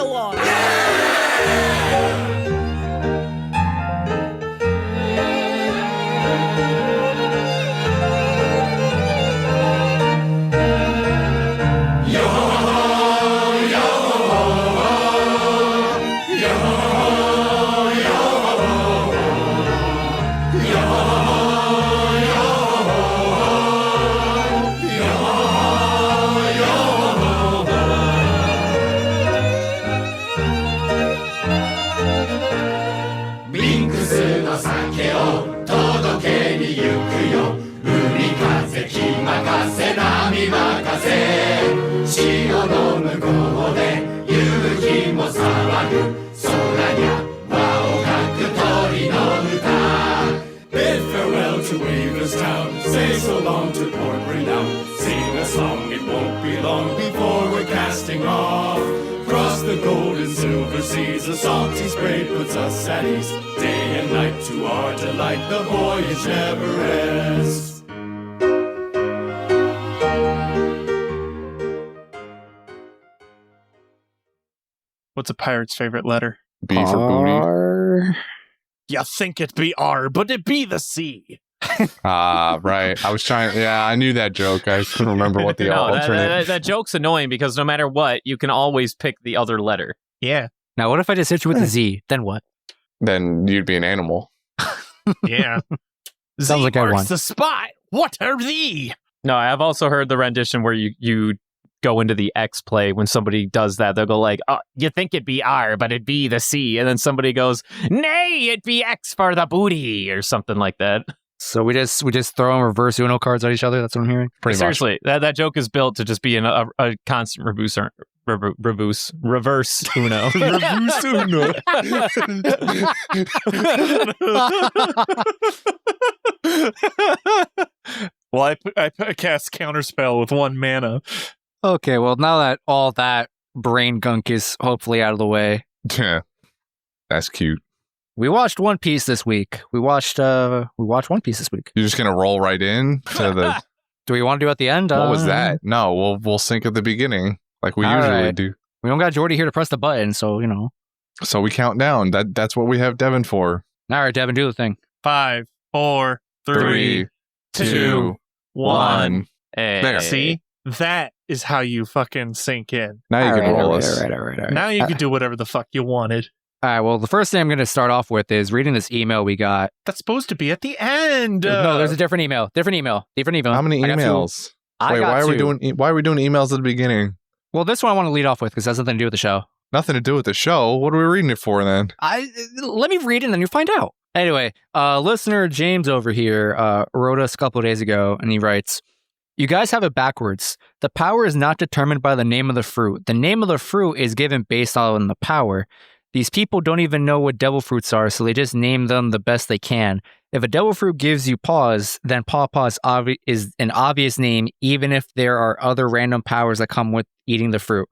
go on. Bid farewell to Weaver's Town, say so long to port renown. Sing a song, it won't be long before we're casting off. Cross the gold and silver seas, a salty spray puts us at ease. Day and night to our delight, the voyage never ends. What's a pirate's favorite letter? B for booty. R. You think it be R, but it be the C. Right. I was trying. Yeah, I knew that joke. I couldn't remember what the alternate. That joke's annoying because no matter what, you can always pick the other letter. Yeah. Now, what if I just hit you with a Z? Then what? Then you'd be an animal. Yeah. Sounds like I marks won. the spot. What are thee? No, I've also heard the rendition where you go into the X play when somebody does that. They'll go like, oh, you think it'd be R, but it'd be the C. And then somebody goes, nay, it'd be X for the booty or something like that. So we just throw reverse Uno cards at each other. That's what I'm hearing. Pretty Seriously, that joke is built to just be a constant reverse Uno. Reverse Uno. Well, I cast Counterspell with 1 mana. Okay, well, now that all that brain gunk is hopefully out of the way, Yeah, that's cute. we watched One Piece this week. We watched One Piece this week. You're just gonna roll right in to the. Do we want to do it at the end? What was that? No, we'll sync at the beginning like we All usually right. do. We don't got Jordy here to press the button, so you know. So we count down. That's what we have Devin for. All right, Devin, do the thing. 5, 4, 3, 2, 1. There. See? That is how you fucking sink in. Now you can roll us. All right. Now you can do whatever the fuck you wanted. All right, well, the first thing I'm going to start off with is reading this email we got. That's supposed to be at the end. No, there's a different email. Different email. How many I got two. emails? I Wait, got why are we two. doing emails at the beginning? Well, this one I want to lead off with because it has nothing to do with the show. Nothing to do with the show. What are we reading it for then? Let me read it and then you find out. Anyway, listener James over here wrote us a couple of days ago and he writes, you guys have it backwards. The power is not determined by the name of the fruit. The name of the fruit is given based on the power. These people don't even know what devil fruits are, so they just name them the best they can. If a devil fruit gives you pause, then Pawpaw is an obvious name, even if there are other random powers that come with eating the fruit.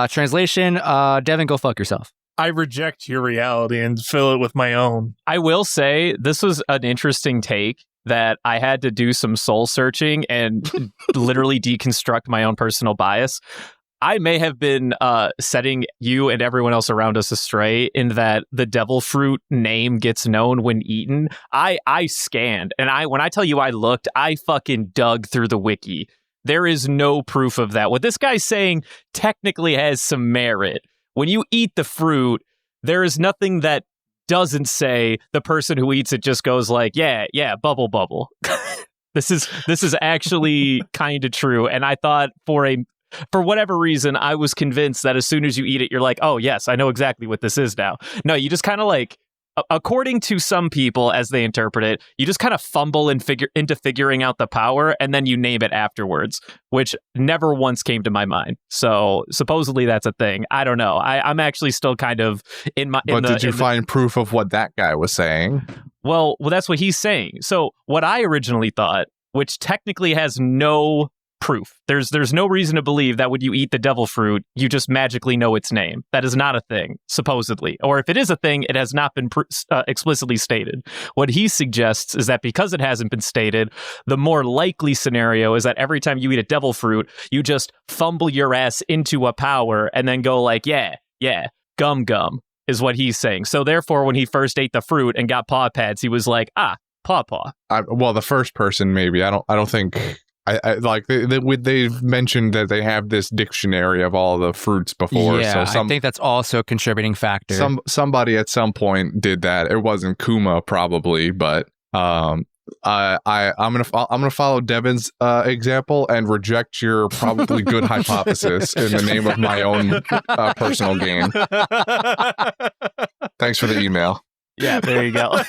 Translation, Devin, go fuck yourself. I reject your reality and fill it with my own. I will say this was an interesting take that I had to do some soul searching and literally deconstruct my own personal bias. I may have been setting you and everyone else around us astray in that the devil fruit name gets known when eaten. I scanned, and when I tell you I looked, I fucking dug through the wiki. There is no proof of that. What this guy's saying technically has some merit. When you eat the fruit, there is nothing that doesn't say the person who eats it just goes like, yeah, bubble. This is actually kind of true. And I thought for whatever reason, I was convinced that as soon as you eat it, you're like, oh, yes, I know exactly what this is now. No, you just kind of like, according to some people, as they interpret it, you just kind of fumble and into figuring out the power, and then you name it afterwards, which never once came to my mind. So supposedly that's a thing. I don't know. I'm actually still kind of in my... But did you find proof of what that guy was saying? Well, that's what he's saying. So what I originally thought, which technically has no proof. There's no reason to believe that when you eat the devil fruit, you just magically know its name. That is not a thing, supposedly. Or if it is a thing, it has not been explicitly stated. What he suggests is that because it hasn't been stated, the more likely scenario is that every time you eat a devil fruit, you just fumble your ass into a power and then go like, yeah, gum gum, is what he's saying. So therefore, when he first ate the fruit and got paw pads, he was like, paw. Well, the first person maybe. I don't think. I like they've mentioned that they have this dictionary of all the fruits before. Yeah, so I think that's also a contributing factor. Somebody at some point did that. It wasn't Kuma probably, but I'm gonna follow Devin's example and reject your probably good hypothesis in the name of my own personal gain. Thanks for the email. Yeah, there you go.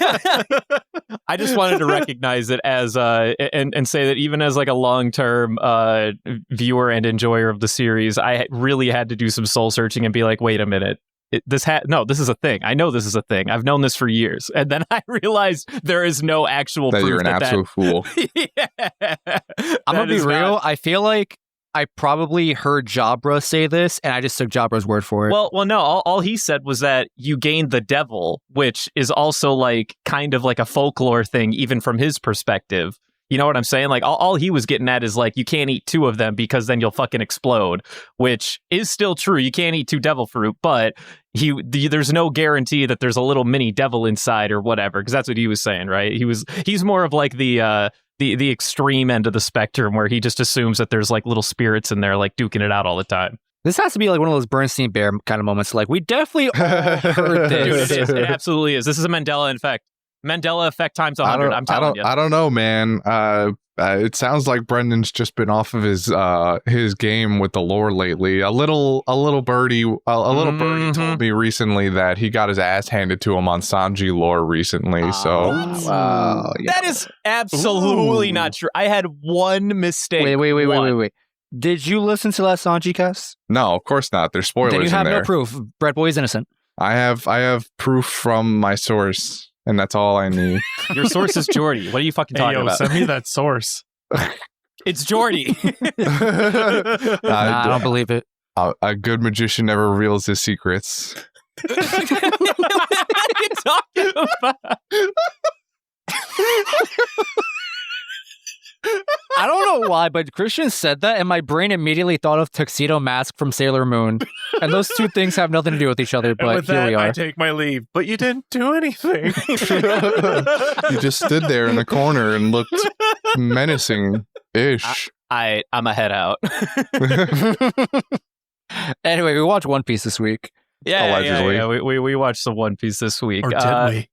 I just wanted to recognize it as and say that even as like a long-term viewer and enjoyer of the series, I really had to do some soul searching and be like, wait a minute. This is a thing. I know this is a thing. I've known this for years. And then I realized there is no actual that proof you're an absolute fool. Yeah. I'm going to be real. I feel like I probably heard Jabra say this, and I just took Jabra's word for it. Well, no. All he said was that you gained the devil, which is also like kind of like a folklore thing, even from his perspective. You know what I'm saying? Like all he was getting at is like you can't eat 2 of them because then you'll fucking explode, which is still true. You can't eat 2 devil fruit, but there's no guarantee that there's a little mini devil inside or whatever, because that's what he was saying, right? He's more of like the extreme end of the spectrum where he just assumes that there's like little spirits in there like duking it out all the time. This has to be like one of those Bernstein Bear kind of moments. Like, we definitely all heard this. Dude, it is. It absolutely is. This is a Mandela effect. Mandela effect times 100. I'm telling you. I don't know, man. It sounds like Brendan's just been off of his game with the lore lately. A little birdie told me recently that he got his ass handed to him on Sanji lore recently. So wow, that is absolutely not true. I had one mistake. Wait. Did you listen to last Sanji cast? No, of course not. There's spoilers. Then you have in there. no proof. Bread Boy is innocent. I have proof from my source. And that's all I need. Your source is Jordy. What are you fucking talking about? Send me that source. It's Jordy. I don't believe it. A good magician never reveals his secrets. What are you talking about? I don't know why, but Christian said that, and my brain immediately thought of Tuxedo Mask from Sailor Moon. And those two things have nothing to do with each other, but with here that, we are. I take my leave. But you didn't do anything. You just stood there in the corner and looked menacing-ish. I'm a head out. Anyway, we watched One Piece this week. Allegedly. Yeah. We watched some One Piece this week. Or did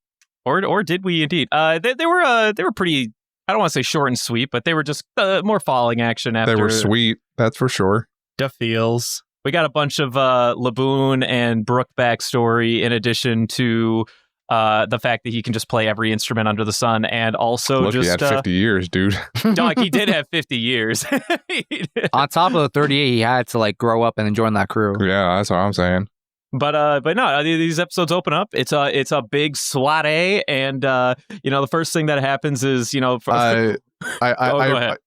we? Or did we indeed? They were pretty. I don't want to say short and sweet, but they were just more falling action after. They were sweet, that's for sure. Da feels. We got a bunch of Laboon and Brook backstory in addition to the fact that he can just play every instrument under the sun, and also Look, he had 50 years, dude. Dog, he did have 50 years. On top of the 38, he had to like grow up and join that crew. Yeah, that's what I'm saying. But no, these episodes open up. It's a big soiree, and the first thing that happens is go ahead.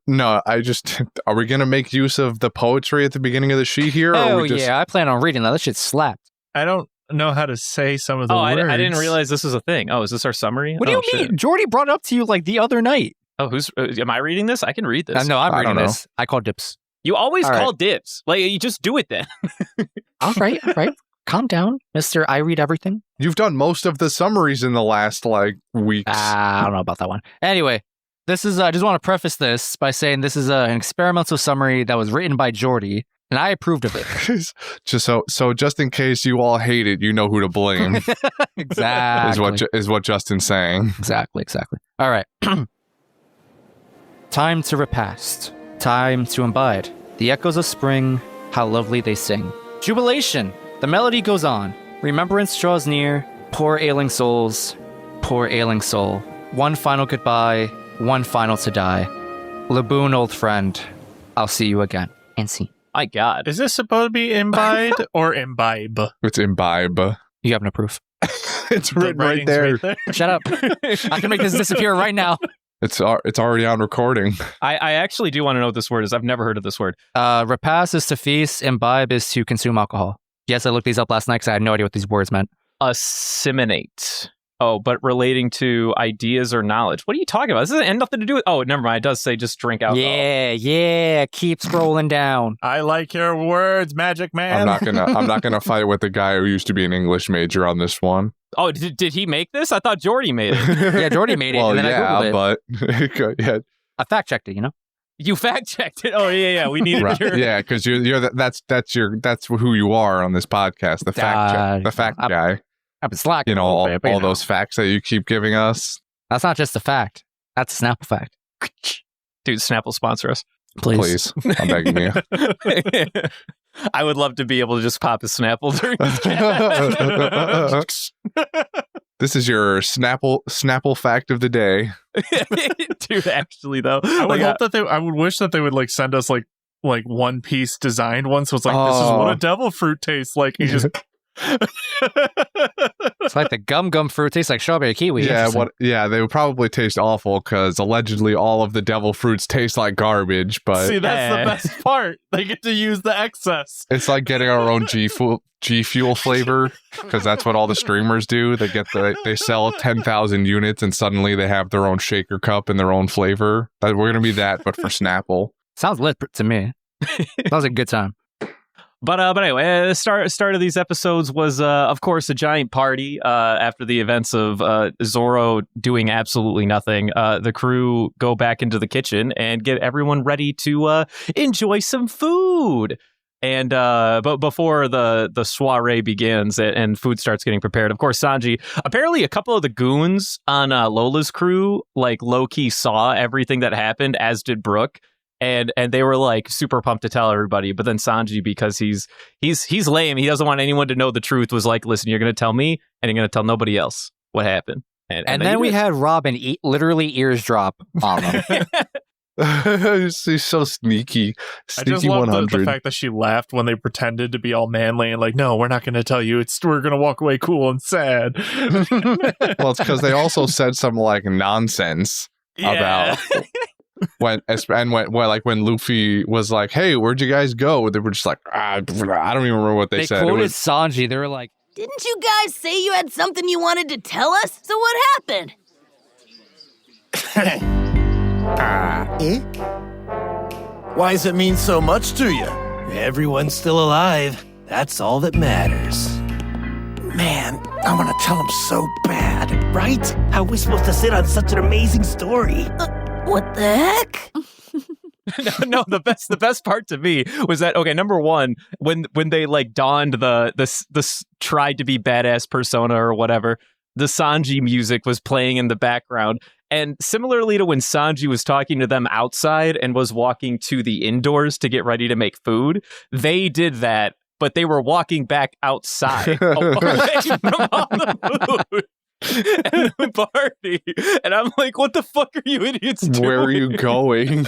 No, are we gonna make use of the poetry at the beginning of the sheet here? Oh yeah, I plan on reading that. That shit slapped. I don't know how to say some of the words. I didn't realize this was a thing. Oh, is this our summary? What do you mean? Shit. Jordy brought it up to you like the other night. Oh, am I reading this? I can read this. No, I'm I reading don't this. I call dips. You always All call right. dibs. Like, you just do it then. All right. Calm down, Mr. I read everything. You've done most of the summaries in the last weeks. I don't know about that one. Anyway, this is. I just want to preface this by saying this is an experimental summary that was written by Jordy, and I approved of it. just in case you all hate it, you know who to blame. Exactly. is what Justin's saying. Exactly. All right. Time to repast. Time to imbibe. The echoes of spring, how lovely they sing. Jubilation! The melody goes on. Remembrance draws near. Poor ailing souls. Poor ailing soul. One final goodbye. One final to die. Laboon, old friend. I'll see you again. And see. My God. Is this supposed to be imbibe or imbibe? It's imbibe. You have no proof. It's The written right writing's there. Shut up. I can make this disappear right now. It's already on recording. I actually do want to know what this word is. I've never heard of this word. Repast is to feast. Imbibe is to consume alcohol. Yes, I looked these up last night because I had no idea what these words meant. Assimilate. Oh, but relating to ideas or knowledge. What are you talking about? This doesn't have nothing to do with... Oh, never mind. It does say just drink alcohol. Yeah. Keep scrolling down. I like your words, Magic Man. I'm not gonna fight with the guy who used to be an English major on this one. Oh, did he make this? I thought Jordy made it. Yeah, Jordy made it. Well, and then I Googled it. but yeah, I fact checked it, you know? You fact checked it. Oh, yeah. We needed right. your... Yeah, because that's who you are on this podcast, the fact guy. I've been slacking. You know, all those facts that you keep giving us. That's not just a fact. That's a Snapple fact. Dude, Snapple sponsor us. Please. I'm begging you. I would love to be able to just pop a Snapple during this. This is your Snapple fact of the day. Dude, actually, though. I would wish that they would like send us like One Piece designed one. So it's like, this is what a devil fruit tastes like. You just... It's like the gum fruit tastes like strawberry kiwi. Yeah, they would probably taste awful because allegedly all of the devil fruits taste like garbage. But see, that's the best part. They get to use the excess. It's like getting our own G Fuel flavor because that's what all the streamers do. They sell 10,000 units and suddenly they have their own shaker cup and their own flavor. We're gonna be that, but for Snapple. Sounds lit to me. Sounds like a good time. But anyway, the start of these episodes was, of course, a giant party after the events of Zoro doing absolutely nothing. The crew go back into the kitchen and get everyone ready to enjoy some food. And but before the soiree begins and food starts getting prepared, of course, Sanji, apparently a couple of the goons on Lola's crew, like low-key saw everything that happened, as did Brook. And they were like super pumped to tell everybody, but then Sanji, because he's lame, he doesn't want anyone to know the truth, was like, listen, you're gonna tell me and you're gonna tell nobody else what happened. And then we had Robin literally ears drop on him. He's so sneaky. I just love 100. the fact that she laughed when they pretended to be all manly and like, no, we're not going to tell you. We're going to walk away cool and sad. Well, it's because they also said some like nonsense about when Luffy was like, hey, where'd you guys go? They were just like, I don't even remember what they said. They quoted Sanji. They were like, didn't you guys say you had something you wanted to tell us? So what happened? Why does it mean so much to you? Everyone's still alive. That's all that matters. Man, I want to tell him so bad, right? How are we supposed to sit on such an amazing story? What the heck? No, the best part to me was that, okay, number one, when they like donned the tried to be badass persona or whatever, the Sanji music was playing in the background. And similarly to when Sanji was talking to them outside and was walking to the indoors to get ready to make food, they did that, but they were walking back outside away from all the food and the party. And I'm like, what the fuck are you idiots doing? Where are you going?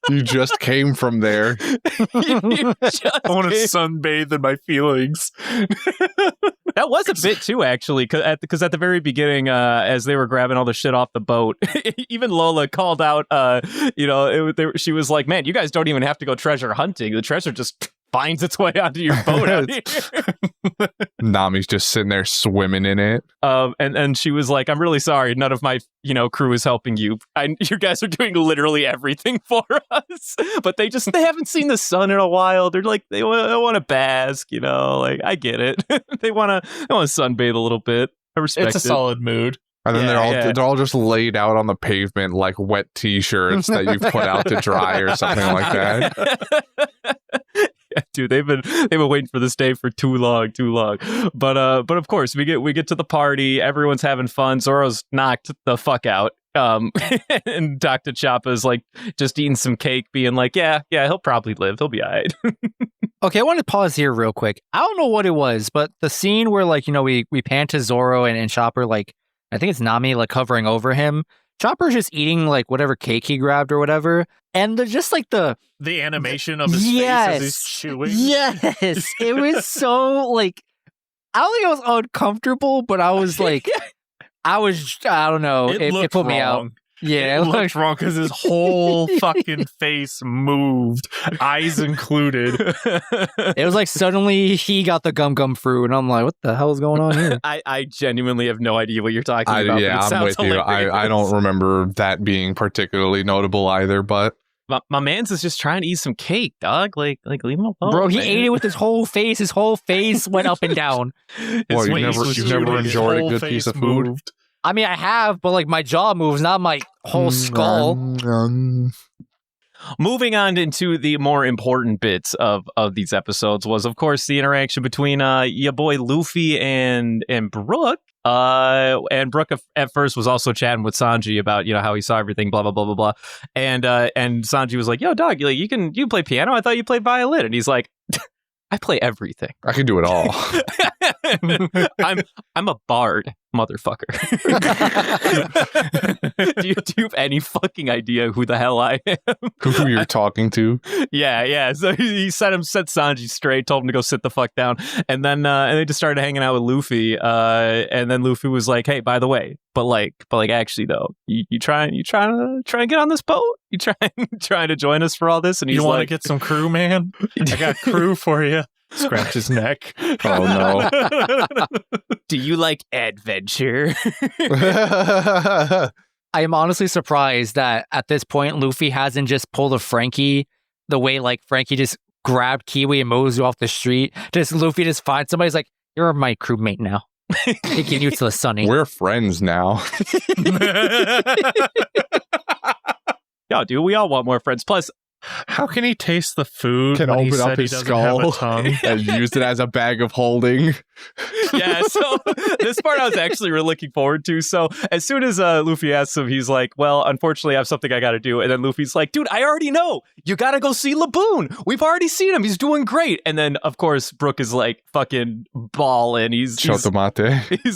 You just came from there. I want to sunbathe in my feelings. That was a bit too, actually, because at the very beginning, as they were grabbing all the shit off the boat, even Lola called out, she was like, man, you guys don't even have to go treasure hunting. The treasure just finds its way onto your boat out here. Nami's just sitting there swimming in it. And she was like, I'm really sorry. None of my, crew is helping you. You guys are doing literally everything for us. But they haven't seen the sun in a while. They're like, they want to bask, like, I get it. They want to sunbathe a little bit. I respect it. It's a solid mood. And then they're all just laid out on the pavement like wet t-shirts that you've put out to dry or something like that. Yeah, dude, they've been waiting for this day for too long. But of course we get to the party. Everyone's having fun. Zoro's knocked the fuck out. And Dr. Choppa's like just eating some cake, being like, yeah, he'll probably live. He'll be all right. Okay, I want to pause here real quick. I don't know what it was, but the scene where like, we pan to Zoro and Chopper, like, I think it's Nami, like hovering over him. Chopper's just eating like whatever cake he grabbed or whatever. And just like the animation of his face as he's chewing. Yes. It was so like, I don't think I was uncomfortable, but I was like, I don't know. It put me out. Yeah, It looked wrong because his whole fucking face moved, eyes included. it was like suddenly he got the gum fruit, and I'm like, what the hell is going on here? I genuinely have no idea what you're talking about. Yeah, but it I'm with sounds you. hilarious. I don't remember that being particularly notable either, but My man's is just trying to eat some cake, dog. Like leave him alone. Bro, he man. ate it with his whole face. His whole face went up and down. Well, His you face was never shooting, his enjoyed a whole good face piece of food? moved. I mean, I have, but like my jaw moves, not my whole skull. Moving on into the more important bits of these episodes was, of course, the interaction between your boy Luffy and Brook. And Brook at first was also chatting with Sanji about, how he saw everything, blah blah blah blah blah. And Sanji was like, "Yo, dog, you play piano? I thought you played violin." And he's like, "I play everything. I can do it all." I'm a bard, motherfucker." do you have any fucking idea who the hell I am? Who you're talking to? Yeah. So he set Sanji straight, told him to go sit the fuck down, and then and they just started hanging out with Luffy. And then Luffy was like, "Hey, by the way, but actually though, you trying to get on this boat? You trying to join us for all this?" And he's You want to like, get some crew, man? I got crew for you. Scratch his neck. Oh no. "Do you like adventure?" I am honestly surprised that at this point Luffy hasn't just pulled a Frankie the way like Frankie just grabbed Kiwi and Mozu off the street. Luffy just finds somebody's like, "You're my crewmate now. Taking you to the sunny." We're friends now. Yeah, dude, we all want more friends. Plus, How can he taste the food? Can when he open said up he his doesn't have a skull tongue? and use it as a bag of holding. yeah, so this part I was actually really looking forward to. So as soon as Luffy asks him, he's like, "Well, unfortunately, I have something I got to do." And then Luffy's like, "Dude, I already know. You got to go see Laboon. We've already seen him. He's doing great." And then, of course, Brook is like fucking balling. He's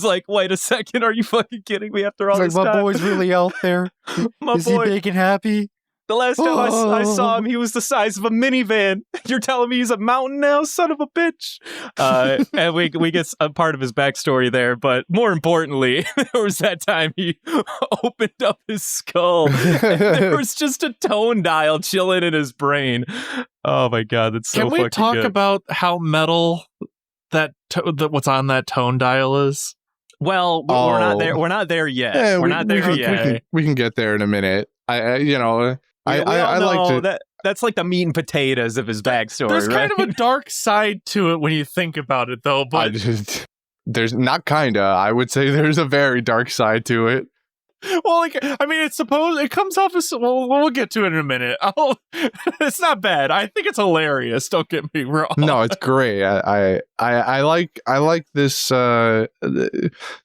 like, "Wait a second. Are you fucking kidding me after all this My time?" boy's really out there. My Is boy. he big and happy? The last time I saw him, he was the size of a minivan. You're telling me he's a mountain now, son of a bitch? And we get a part of his backstory there, but more importantly, there was that time he opened up his skull. And there was just a tone dial chilling in his brain. Oh my god, that's so Can we fucking talk good. about how metal that what's on that tone dial is? Well, we're not there. We're not there yet. Yeah, we're not there yet. We can get there in a minute. I I like to. That's like the meat and potatoes of his backstory. There's right? kind of a dark side to it when you think about it, though. But There's not kinda. I would say there's a very dark side to it. well, like I mean, it comes off as we'll get to it in a minute. It's not bad. I think it's hilarious. Don't get me wrong. No, it's great. I like this. The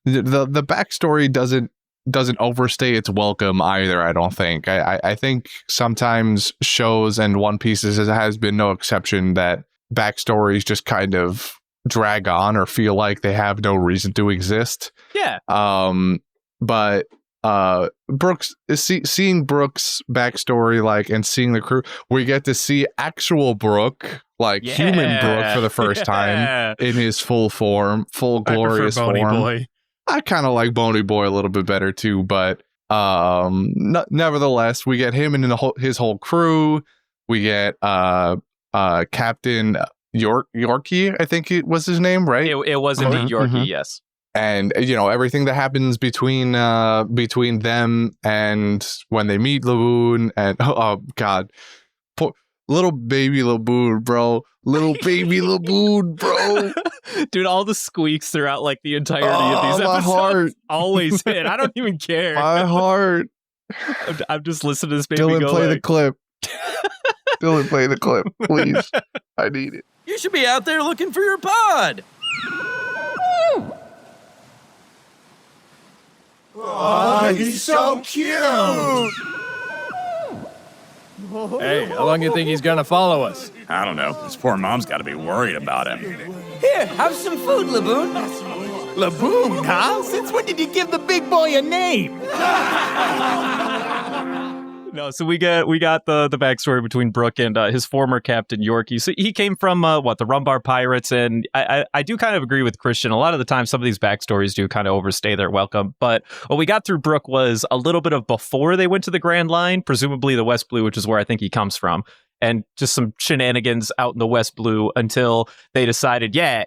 backstory doesn't overstay its welcome either. I don't think. I think sometimes shows, and One Piece has been no exception, that backstories just kind of drag on or feel like they have no reason to exist. Yeah. But seeing Brook's backstory, and seeing the crew, we get to see actual Brook, human Brook, for the first time in his full form, full glorious I prefer Bony form. Boy. I kind of like Bony Boy a little bit better too, but nevertheless, we get him and his whole crew. We get Captain Yorkie, I think it was his name, right? It was indeed Yorkie, yes. And everything that happens between them and when they meet Laboon, and oh god, poor little baby Laboon, bro. Little baby Laboon, bro. Dude, all the squeaks throughout the entirety of these episodes my heart. always hit. I don't even care. My heart. I'm just listening to this baby Dylan, go play the clip. Dylan, play the clip, please. I need it. You should be out there looking for your pod. Oh, he's so cute. Hey, how long do you think he's gonna follow us? I don't know. His poor mom's got to be worried about him. Here, have some food, Laboon. Laboon, huh? Since when did you give the big boy a name? No, so we got the backstory between Brook and his former captain Yorkie. So he came from the Rumbar pirates, and I do kind of agree with Christian. A lot of the time, some of these backstories do kind of overstay their welcome. But what we got through Brook was a little bit of before they went to the Grand Line, presumably the West Blue, which is where I think he comes from, and just some shenanigans out in the West Blue until they decided, yeah,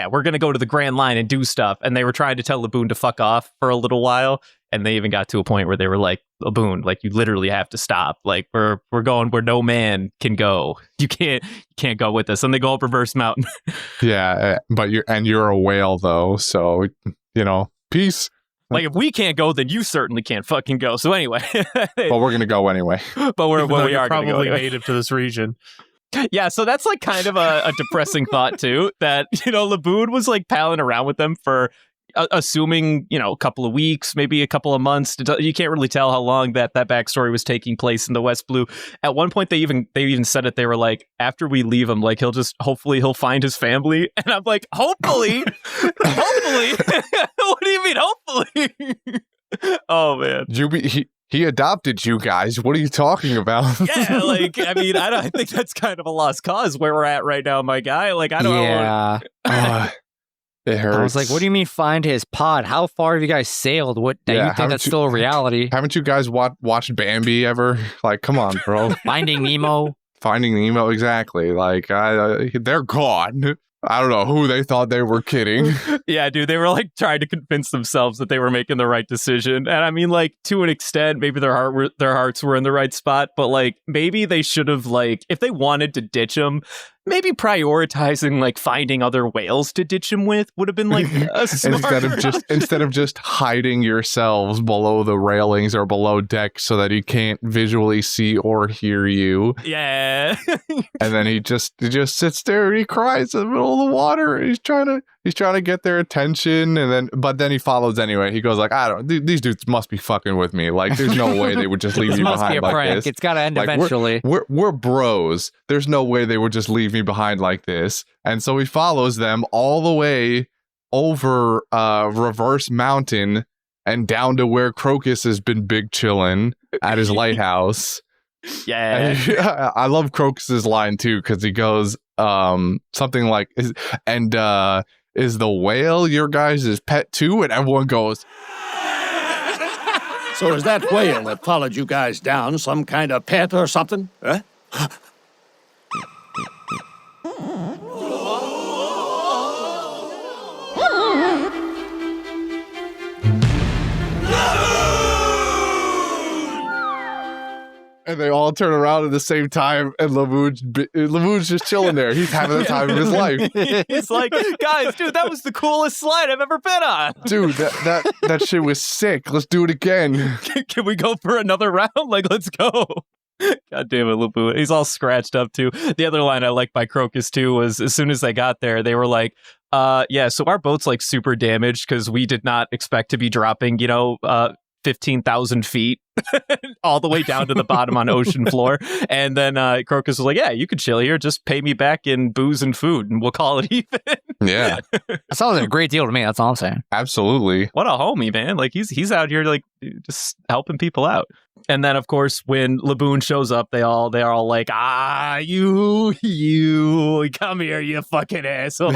we're gonna go to the Grand Line and do stuff. And they were trying to tell Laboon to fuck off for a little while. And they even got to a point where they were like, Laboon, like, you literally have to stop. Like, we're going where no man can go. You can't go with us. And they go up Reverse Mountain. Yeah, but you're a whale though, so peace. Like, if we can't go, then you certainly can't fucking go. So anyway, but we're gonna go anyway. But we are probably go native to this region. Yeah, so that's like kind of a depressing thought too. That Laboon was like palling around with them for. Assuming, a couple of weeks, maybe a couple of months. You can't really tell how long that backstory was taking place in the West Blue. At one point, they even said it. They were like, after we leave him, like, hopefully he'll find his family. And I'm like, hopefully? Hopefully? What do you mean, hopefully? Oh, man. He adopted you guys. What are you talking about? Yeah, like, I mean, I think that's kind of a lost cause where we're at right now, my guy. Like, I don't know. It hurts. I was like, what do you mean find his pod? How far have you guys sailed? What do you think that's still a reality? Haven't you guys watched Bambi ever? Like, come on, bro. Finding Nemo? Finding Nemo, exactly. Like, they're gone. I don't know who they thought they were kidding. Yeah, dude, they were like trying to convince themselves that they were making the right decision. And I mean, like, to an extent, maybe their hearts were in the right spot, but like maybe they should have, like, if they wanted to ditch them, maybe prioritizing like finding other whales to ditch him with would have been like a smart instead of just hiding yourselves below the railings or below deck so that he can't visually see or hear you. Yeah. And then he just sits there and he cries in the middle of the water. He's trying to get their attention, but then he follows anyway. He goes like, these dudes must be fucking with me. Like, there's no way they would just leave me behind like prank. this. It's got to end eventually. We're bros. There's no way they would just leave me behind like this. And so he follows them all the way over Reverse Mountain and down to where Crocus has been big chilling at his lighthouse. Yeah. I love Crocus's line too, because he goes something like, is the whale your guys' pet too? And everyone goes, So is that whale that followed you guys down some kind of pet or something? Huh? and they all turn around at the same time, and Laboon's just chilling there. He's having the time of his life. He's like, guys, dude, that was the coolest slide I've ever been on. Dude, that shit was sick. Let's do it again. Can we go for another round? Like, let's go. God damn it, Laboon. He's all scratched up, too. The other line I liked by Crocus, too, was as soon as they got there, they were like, yeah, so our boat's, like, super damaged because we did not expect to be dropping, 15,000 feet all the way down to the bottom on ocean floor. And then Crocus was like, yeah, you could chill here. Just pay me back in booze and food and we'll call it even. Yeah. That sounds like a great deal to me. That's all I'm saying. Absolutely. What a homie, man. Like he's out here like just helping people out. And then of course when Laboon shows up, they're all like, you come here, you fucking asshole.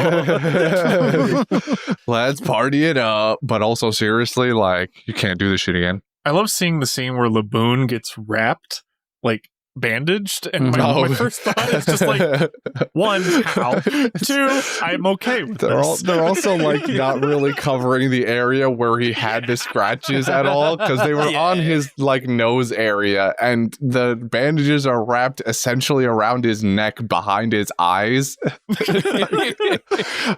Let's party it up. But also seriously, like, you can't do this shit again. I love seeing the scene where Laboon gets wrapped, like bandaged, and my first thought is just like, one, how? Two, I'm okay with this. They're also like not really covering the area where he had the scratches at all, because they were on his like nose area, and the bandages are wrapped essentially around his neck behind his eyes.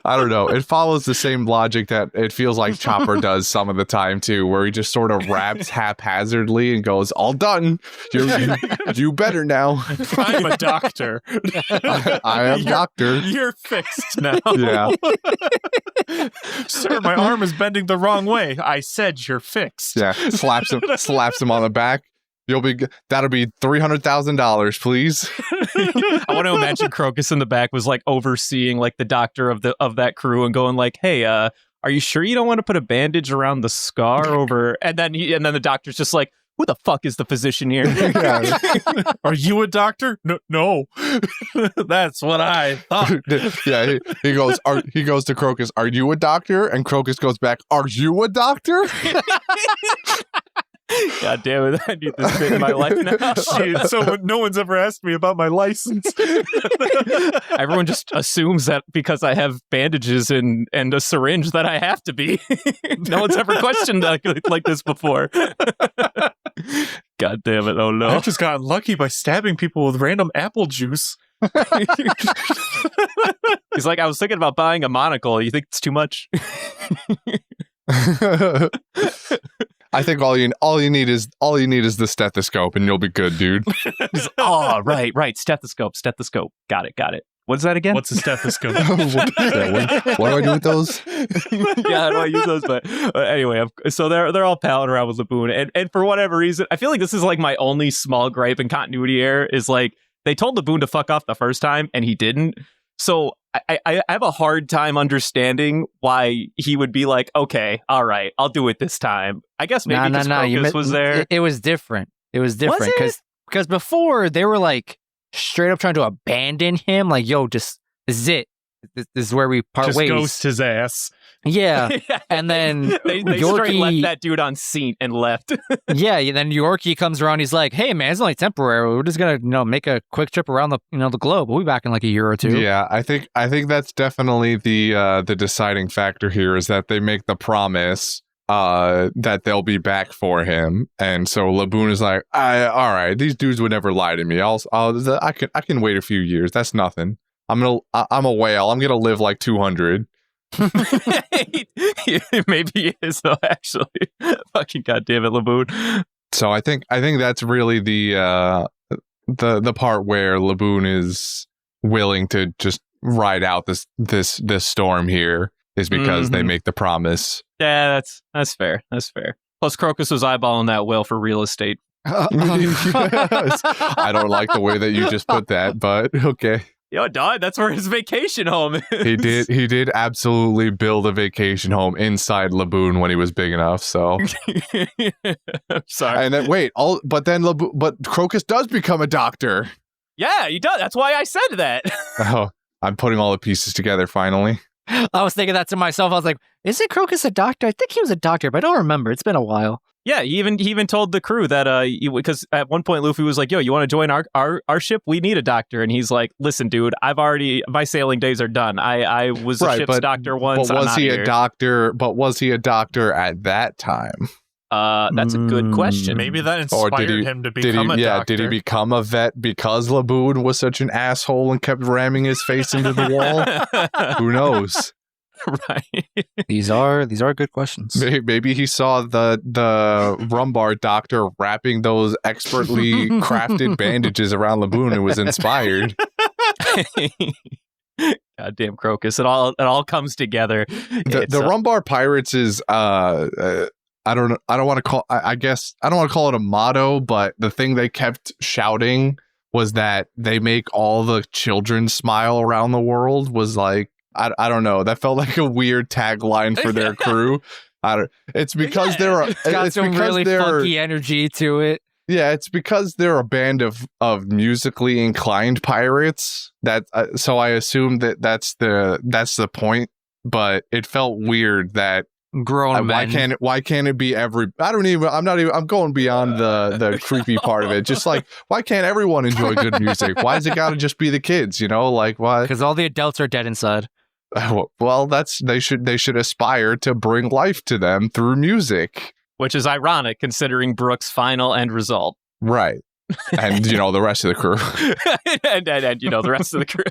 I don't know. It follows the same logic that it feels like Chopper does some of the time too, where he just sort of wraps haphazardly and goes, all done. You better now. I'm a doctor. I am doctor. You're fixed now. Yeah. Sir, my arm is bending the wrong way. I said you're fixed. Yeah. Slaps him on the back. That'll be $300,000, please. I want to imagine Crocus in the back was like overseeing like the doctor of that crew and going like, hey, are you sure you don't want to put a bandage around the scar over? And then the doctor's just like, who the fuck is the physician here? Are you a doctor? No. That's what I thought. Yeah, he goes to Crocus, are you a doctor? And Crocus goes back, are you a doctor? God damn it, I need this bit in my life now. Shit, so no one's ever asked me about my license. Everyone just assumes that because I have bandages and a syringe that I have to be. No one's ever questioned like this before. God damn it, oh no. I just got lucky by stabbing people with random apple juice. He's like, I was thinking about buying a monocle. You think it's too much? I think all you need is the stethoscope, and you'll be good, dude. Oh, right. Stethoscope. Got it. What is that again? What's a stethoscope? What do I do with those? Yeah, how do I use those? But anyway, so they're all palling around with Laboon, and for whatever reason, I feel like this is like my only small gripe in continuity error is like they told Laboon to fuck off the first time, and he didn't. So I have a hard time understanding why he would be like, okay, all right, I'll do it this time. I guess maybe because Crocus was there. It was different. It was different because before they were like straight up trying to abandon him. Like, yo, just this is it. This is where we part ways. Just ghost his ass. Yeah. And then they Yorkie, straight left that dude on scene and left. Yeah. And then Yorkie comes around. He's like, hey, man, it's only temporary. We're just going to, make a quick trip around the globe. We'll be back in like a year or two. Yeah. I think that's definitely the deciding factor here is that they make the promise that they'll be back for him. And so Laboon is like, all right, these dudes would never lie to me. I can wait a few years. That's nothing. I'm a whale. I'm going to live like 200. Maybe he is though, actually. Fucking goddamn it, Laboon. So I think that's really the part where Laboon is willing to just ride out this storm here is because they make the promise. Yeah, that's fair. That's fair. Plus Crocus was eyeballing that whale for real estate. Yes. I don't like the way that you just put that, but okay. Yo, dog, that's where his vacation home is. He did absolutely build a vacation home inside Laboon when he was big enough, so. I'm sorry. And then but Crocus does become a doctor. Yeah, he does. That's why I said that. Oh, I'm putting all the pieces together finally. I was thinking that to myself. I was like, isn't Crocus a doctor? I think he was a doctor, but I don't remember. It's been a while. Yeah, he even told the crew that because at one point Luffy was like, "Yo, you want to join our ship? We need a doctor." And he's like, "Listen, dude, my sailing days are done. I was a ship's doctor once. But was he a doctor? But was he a doctor at that time? That's a good question. Maybe that inspired him to become a doctor. Yeah, did he become a vet because Laboon was such an asshole and kept ramming his face into the wall? Who knows? Right. These are good questions. Maybe he saw the Rumbar doctor wrapping those expertly crafted bandages around Laboon and was inspired. Goddamn Crocus! It all comes together. The Rumbar Pirates is I don't want to call it a motto, but the thing they kept shouting was that they make all the children smile around the world. Was like, I don't know. That felt like a weird tagline for their crew. It's because it's got some really funky energy to it. Yeah, it's because they're a band of musically inclined pirates. That so I assume that's the point. But it felt weird that grown men. Why can't it be every? I'm going beyond the creepy part of it. Just like, why can't everyone enjoy good music? Why does it got to just be the kids? Like why? Because all the adults are dead inside. Well, they should aspire to bring life to them through music, which is ironic considering Brook's final end result. Right. And the rest of the crew. and the rest of the crew.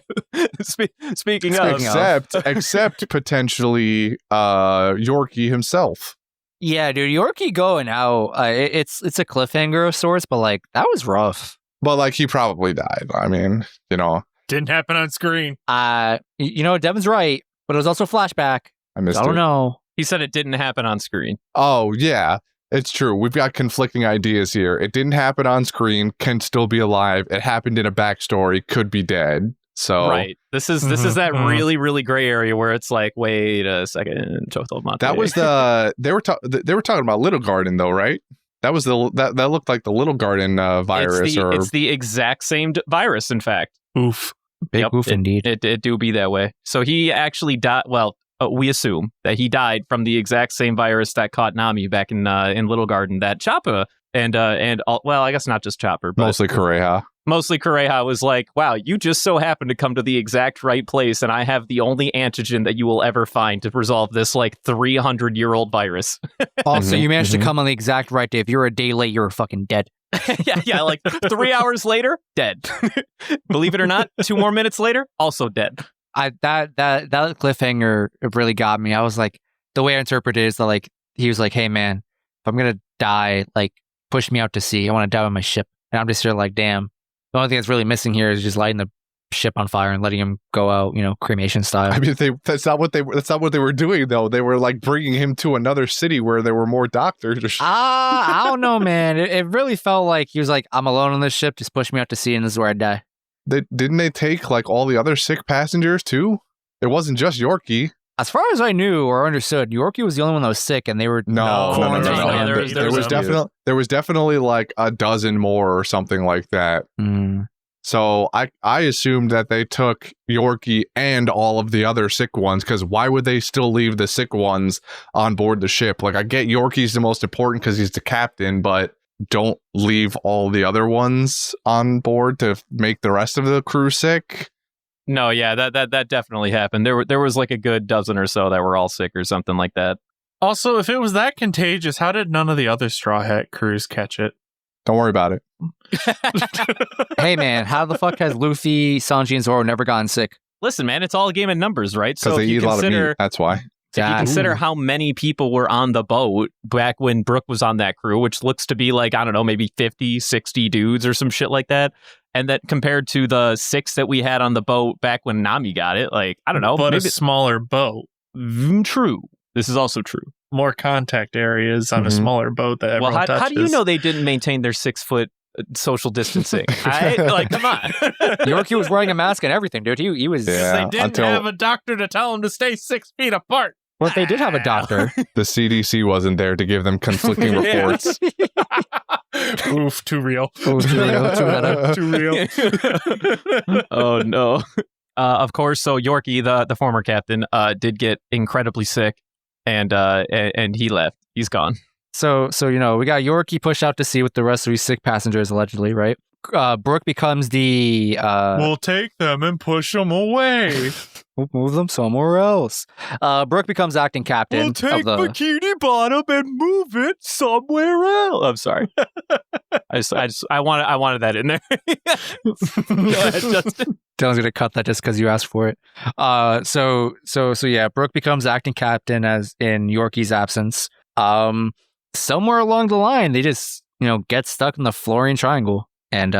Speaking of, except potentially Yorkie himself. Yeah, dude, Yorkie going out. It's a cliffhanger of sorts, but like that was rough. But like he probably died. I mean, didn't happen on screen. Devin's right, but it was also flashback. I don't know. He said it didn't happen on screen. Oh yeah. It's true. We've got conflicting ideas here. It didn't happen on screen, can still be alive. It happened in a backstory, could be dead. So right. This is that really, really gray area where it's like, wait a second, that was they were talking about Little Garden though, right? That was that looked like the Little Garden virus. It's the exact same virus, in fact. Oof. Big oof, indeed. It do be that way. So he actually died. Well, we assume that he died from the exact same virus that caught Nami back in Little Garden. That Chopper and well, I guess not just Chopper, but mostly Kureha. Mostly Kureha was like, wow, you just so happen to come to the exact right place, and I have the only antigen that you will ever find to resolve this, 300-year-old virus. Also, you managed to come on the exact right day. If you're a day late, you're fucking dead. yeah, 3 hours later, dead. Believe it or not, 2 more minutes later, also dead. That cliffhanger really got me. I was like, the way I interpret it is that, he was like, hey, man, if I'm going to die, push me out to sea. I want to die on my ship. And I'm just here damn. The only thing that's really missing here is just lighting the ship on fire and letting him go out, cremation style. I mean, that's not what they were doing though. They were bringing him to another city where there were more doctors. I don't know, man. It really felt like he was like, I'm alone on this ship. Just push me out to sea, and this is where I die. Didn't they take all the other sick passengers too? It wasn't just Yorkie. As far as I knew or understood, Yorkie was the only one that was sick, and they were no. There was definitely a dozen more or something like that. So I assumed that they took Yorkie and all of the other sick ones, because why would they still leave the sick ones on board the ship? I get Yorkie's the most important because he's the captain, but don't leave all the other ones on board to make the rest of the crew sick. No, yeah, that definitely happened. There was a good dozen or so that were all sick or something like that. Also, if it was that contagious, how did none of the other Straw Hat crews catch it? Don't worry about it. Hey, man, how the fuck has Luffy, Sanji, and Zoro never gotten sick? Listen, man, it's all a game of numbers, right? Because they eat a lot of meat. That's why. If you consider how many people were on the boat back when Brook was on that crew, which looks to be I don't know, maybe 50, 60 dudes or some shit like that. And that compared to the 6 that we had on the boat back when Nami got it, I don't know. But maybe a smaller boat. True. This is also true. More contact areas on a smaller boat that everyone touches. How do you know they didn't maintain their 6-foot social distancing? Come on. Yorkie was wearing a mask and everything, dude. He was. Yeah, they didn't have a doctor to tell him to stay 6 feet apart. Well, if they did have a doctor. The CDC wasn't there to give them conflicting reports. Oof, too real. Too real. Too real. Oh, no. Of course, so Yorkie, the former captain, did get incredibly sick, and he left. He's gone. So we got Yorkie pushed out to sea with the rest of these sick passengers, allegedly, right? Brook becomes the... we'll take them and push them away. We'll move them somewhere else. Brook becomes acting captain. We'll take Bikini Bottom and move it somewhere else. I'm sorry. I wanted that in there. Go ahead, Justin. Dylan's gonna cut that just because you asked for it. So yeah, Brook becomes acting captain as in Yorkie's absence. Somewhere along the line, they just get stuck in the Florian Triangle, and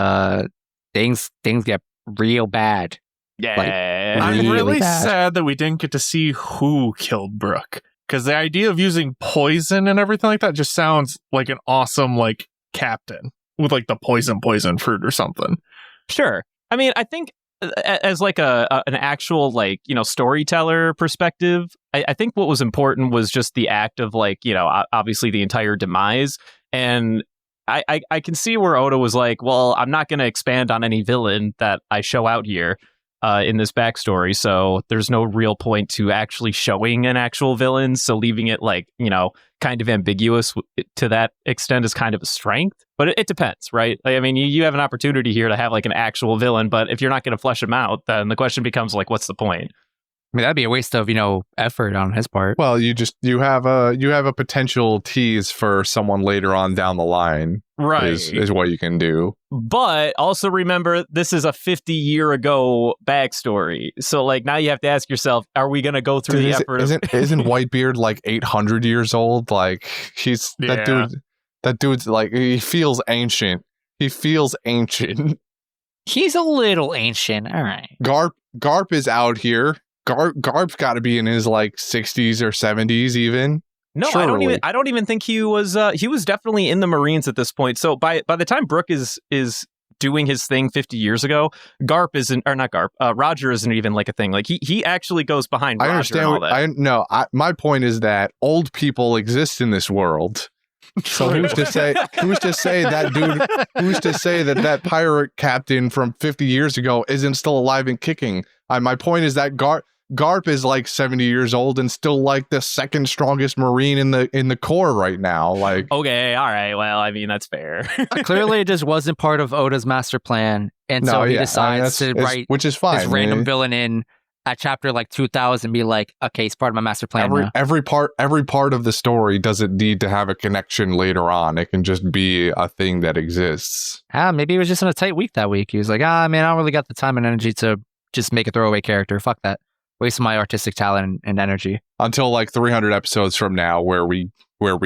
things get real bad. Yeah, I'm really sad that we didn't get to see who killed Brook, because the idea of using poison and everything like that just sounds like an awesome captain with the poison fruit or something. Sure. I mean, I think as an actual storyteller perspective, I think what was important was just the act of obviously the entire demise. And I can see where Oda was like, well, I'm not going to expand on any villain that I show out here in this backstory, so there's no real point to actually showing an actual villain, so leaving it kind of ambiguous to that extent is kind of a strength. But it depends, right? I mean, you have an opportunity here to have an actual villain, but if you're not going to flesh him out, then the question becomes what's the point? I mean, that'd be a waste of effort on his part. Well, you have a potential tease for someone later on down the line, right? Is what you can do. But also remember, this is a 50-year ago backstory, so now you have to ask yourself: are we going to go through the effort? Isn't Whitebeard 800 years old? That dude's he feels ancient. He feels ancient. He's a little ancient. All right. Garp is out here. Garp's got to be in his 60s or 70s even. No, surely. I don't even think he was. He was definitely in the Marines at this point. So by the time Brook is doing his thing 50 years ago, Garp isn't, or not Garp. Roger isn't even a thing. He actually goes behind Roger. I understand. And all that. My point is that old people exist in this world. So who's to say that dude? Who's to say that pirate captain from 50 years ago isn't still alive and kicking? My point is that Garp is like 70 years old and still like the second strongest Marine in the Corps right now. Like, Okay, all right. Well, I mean, that's fair. Clearly, it just wasn't part of Oda's master plan, and so he decides to write which is fine. this random villain in at chapter like 2000, be like, okay, it's part of my master plan. Every part of the story doesn't need to have a connection later on. It can just be a thing that exists. Maybe he was just in a tight week that week. He was like, man, I don't really got the time and energy to just make a throwaway character. Fuck that. Waste my artistic talent and energy. Until like 300 episodes from now, where we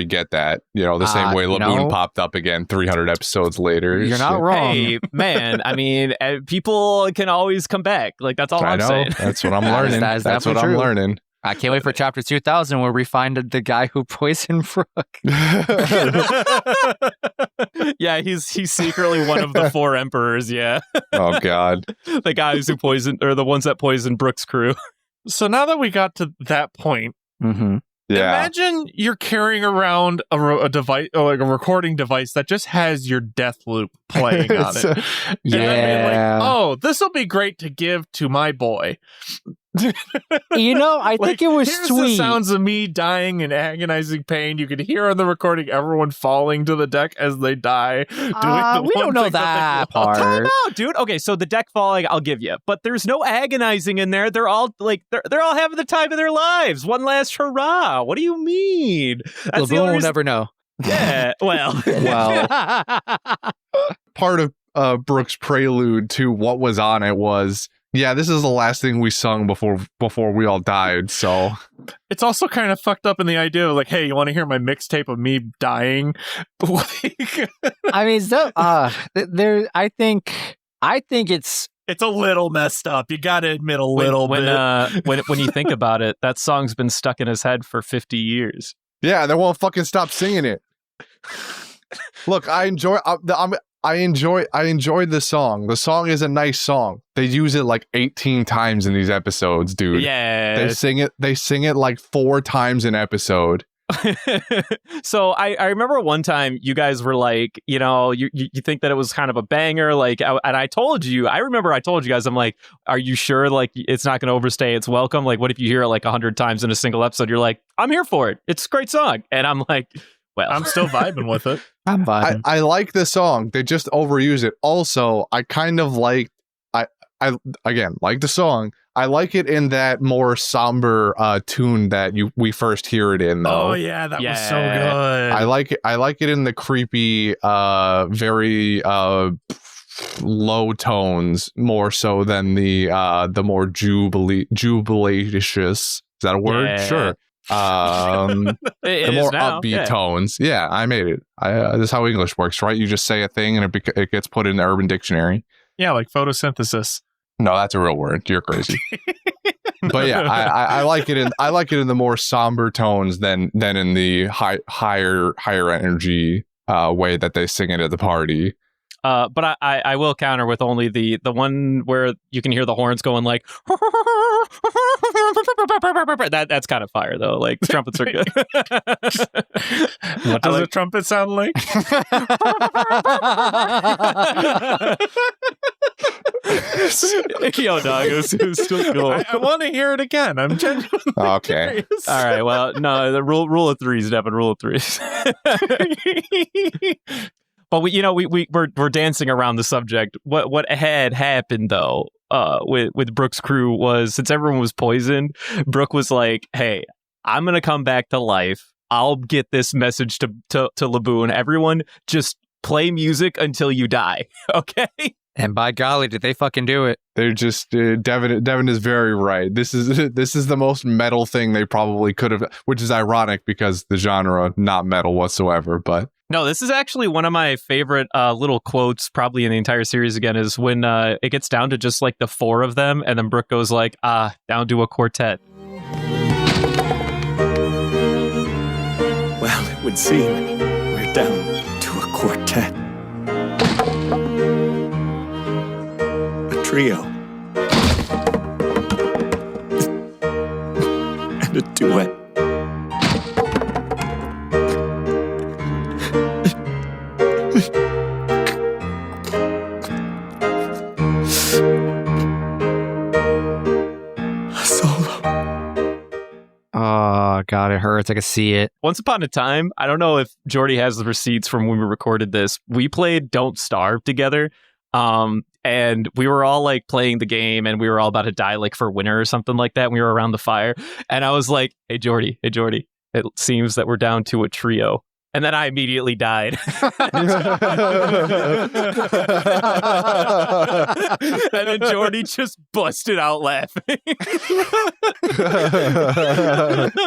get that, the same way Laboon popped up again 300 episodes later. You're not wrong. Hey, man, I mean, people can always come back. Like, that's all I'm saying. That's what I'm learning. That's what I'm learning. I can't wait for chapter 2000 where we find the guy who poisoned Brook. Yeah, he's secretly one of the 4 emperors, yeah. Oh, God. The guys who poisoned, or the ones that poisoned Brook's crew. So now that we got to that point, Yeah. imagine you're carrying around a device, or like a recording device that just has your death loop playing on it. Yeah. Oh, this will be great to give to my boy. I think it was here's sweet. The sounds of me dying in agonizing pain. You could hear on the recording everyone falling to the deck as they die. We don't know that part. Time out, dude. Okay, so the deck falling, I'll give you, but there's no agonizing in there. They're all like they're all having the time of their lives. One last hurrah. What do you mean? That's Laboon will never know. Yeah. Well. Part of Brook's prelude to what was on it was, this is the last thing we sung before we all died. So it's also kind of fucked up in the idea of like, hey, you want to hear my mixtape of me dying? I mean, I think it's a little messed up. You got to admit a little bit. When you think about it, that song's been stuck in his head for 50 years. Yeah, they won't fucking stop singing it. Look, I enjoy the song. The song is a nice song. They use it like 18 times in these episodes, dude. Yeah. They sing it like 4 times an episode. So I remember one time you guys were like, you think that it was kind of a banger, like, and I told you guys, I'm like, are you sure like it's not going to overstay its welcome? Like, what if you hear it like 100 times in a single episode? You're like, I'm here for it. It's a great song. And I'm like, well, I'm still vibing with it. I'm vibing. I like the song. They just overuse it. Also, I kind of like the song. I like it in that more somber tune that we first hear it in, though. Oh yeah, that was so good. I like it in the creepy, very low tones more so than the more jubilatious. Is that a word? Yeah. Sure. The more upbeat tones. Yeah, I made it. This is how English works, right? You just say a thing and it gets put in the Urban Dictionary. Yeah, like photosynthesis. No, that's a real word. You're crazy. But yeah, I like it in the more somber tones than in the higher energy way that they sing it at the party. But I will counter with only the one where you can hear the horns going like that's kind of fire though. Like the trumpets are good. What does a trumpet sound like? Yo, dog, it was still cool. I want to hear it again. I'm genuinely okay. curious. All right. Well, no, the rule of threes, Devin. Rule of threes. But we're dancing around the subject. What had happened though, with Brook's crew was, since everyone was poisoned, Brook was like, "Hey, I'm gonna come back to life. I'll get this message to Laboon. Everyone, just play music until you die, okay?" And by golly, did they fucking do it? They're just Devin is very right. This is the most metal thing they probably could have, which is ironic because the genre not metal whatsoever, but. No, this is actually one of my favorite little quotes probably in the entire series again, is when it gets down to just like the 4 of them, and then Brook goes like, down to a quartet. Well, it would seem we're down to a quartet. A trio. And a duet. hurts. I can see it. Once upon a time, I don't know if Jordy has the receipts from when we recorded this. We played Don't Starve together. And we were all like playing the game and we were all about to die like for winter or something like that. And we were around the fire. And I was like, hey, Jordy, it seems that we're down to a trio. And then I immediately died. And then Jordy just busted out laughing.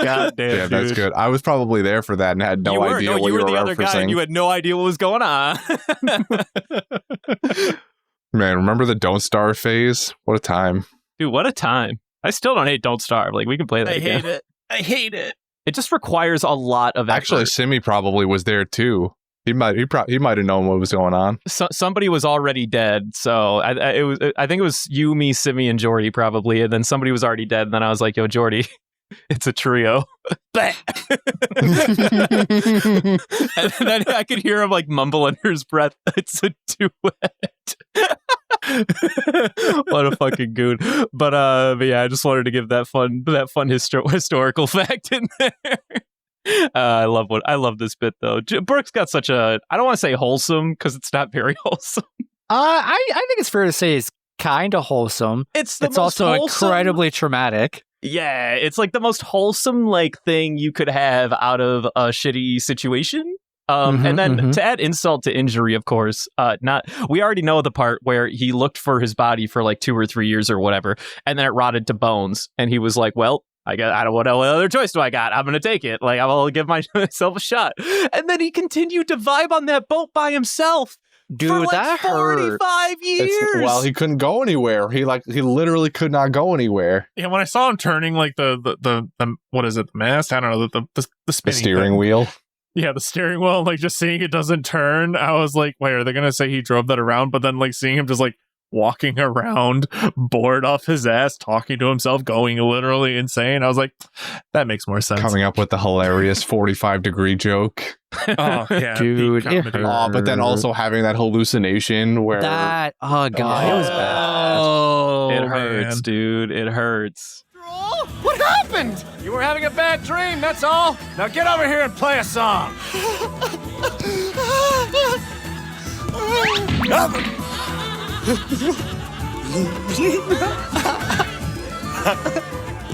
God damn, yeah, that's good. I was probably there for that and had no idea what you were the other guy and you had no idea what was going on. Man, remember the Don't Starve phase? What a time. Dude, what a time. I still don't hate Don't Starve. Like, we can play that again. I hate it. It just requires a lot of effort. Actually, Simi probably was there too. He might have known what was going on. Somebody was already dead, so I think it was you, me, Simi, and Jordy probably, and then somebody was already dead, and then I was like, "Yo, Jordy, it's a trio." And then I could hear him like mumble under his breath, "It's a duet." What a fucking goon. But yeah, I just wanted to give that fun historical fact in there. I love this bit though. Brook's got such a, I don't want to say wholesome because it's not very wholesome. I think it's fair to say it's kind of wholesome. It's also wholesome, incredibly traumatic. Yeah, it's like the most wholesome like thing you could have out of a shitty situation. And then to add insult to injury, of course, we already know the part where he looked for his body for like 2 or 3 years or whatever, and then it rotted to bones, and he was like, well, I don't what other choice do I got? I'm gonna take it. Like, I'll give myself a shot. And then he continued to vibe on that boat by himself. Dude, for like that 45 years. Well, he couldn't go anywhere. He literally could not go anywhere. Yeah, when I saw him turning like the what is it, the mast? I don't know, the spinning steering thing. wheel. Yeah, the steering wheel, like just seeing it doesn't turn. I was like, wait, are they gonna say he drove that around? But then like seeing him just like walking around, bored off his ass, talking to himself, going literally insane. I was like, that makes more sense. Coming up with the hilarious 45-degree joke. Oh yeah, dude. But then also having that hallucination where oh god, it was bad. Oh, it hurts, dude. It hurts. What happened? You were having a bad dream, that's all. Now get over here and play a song.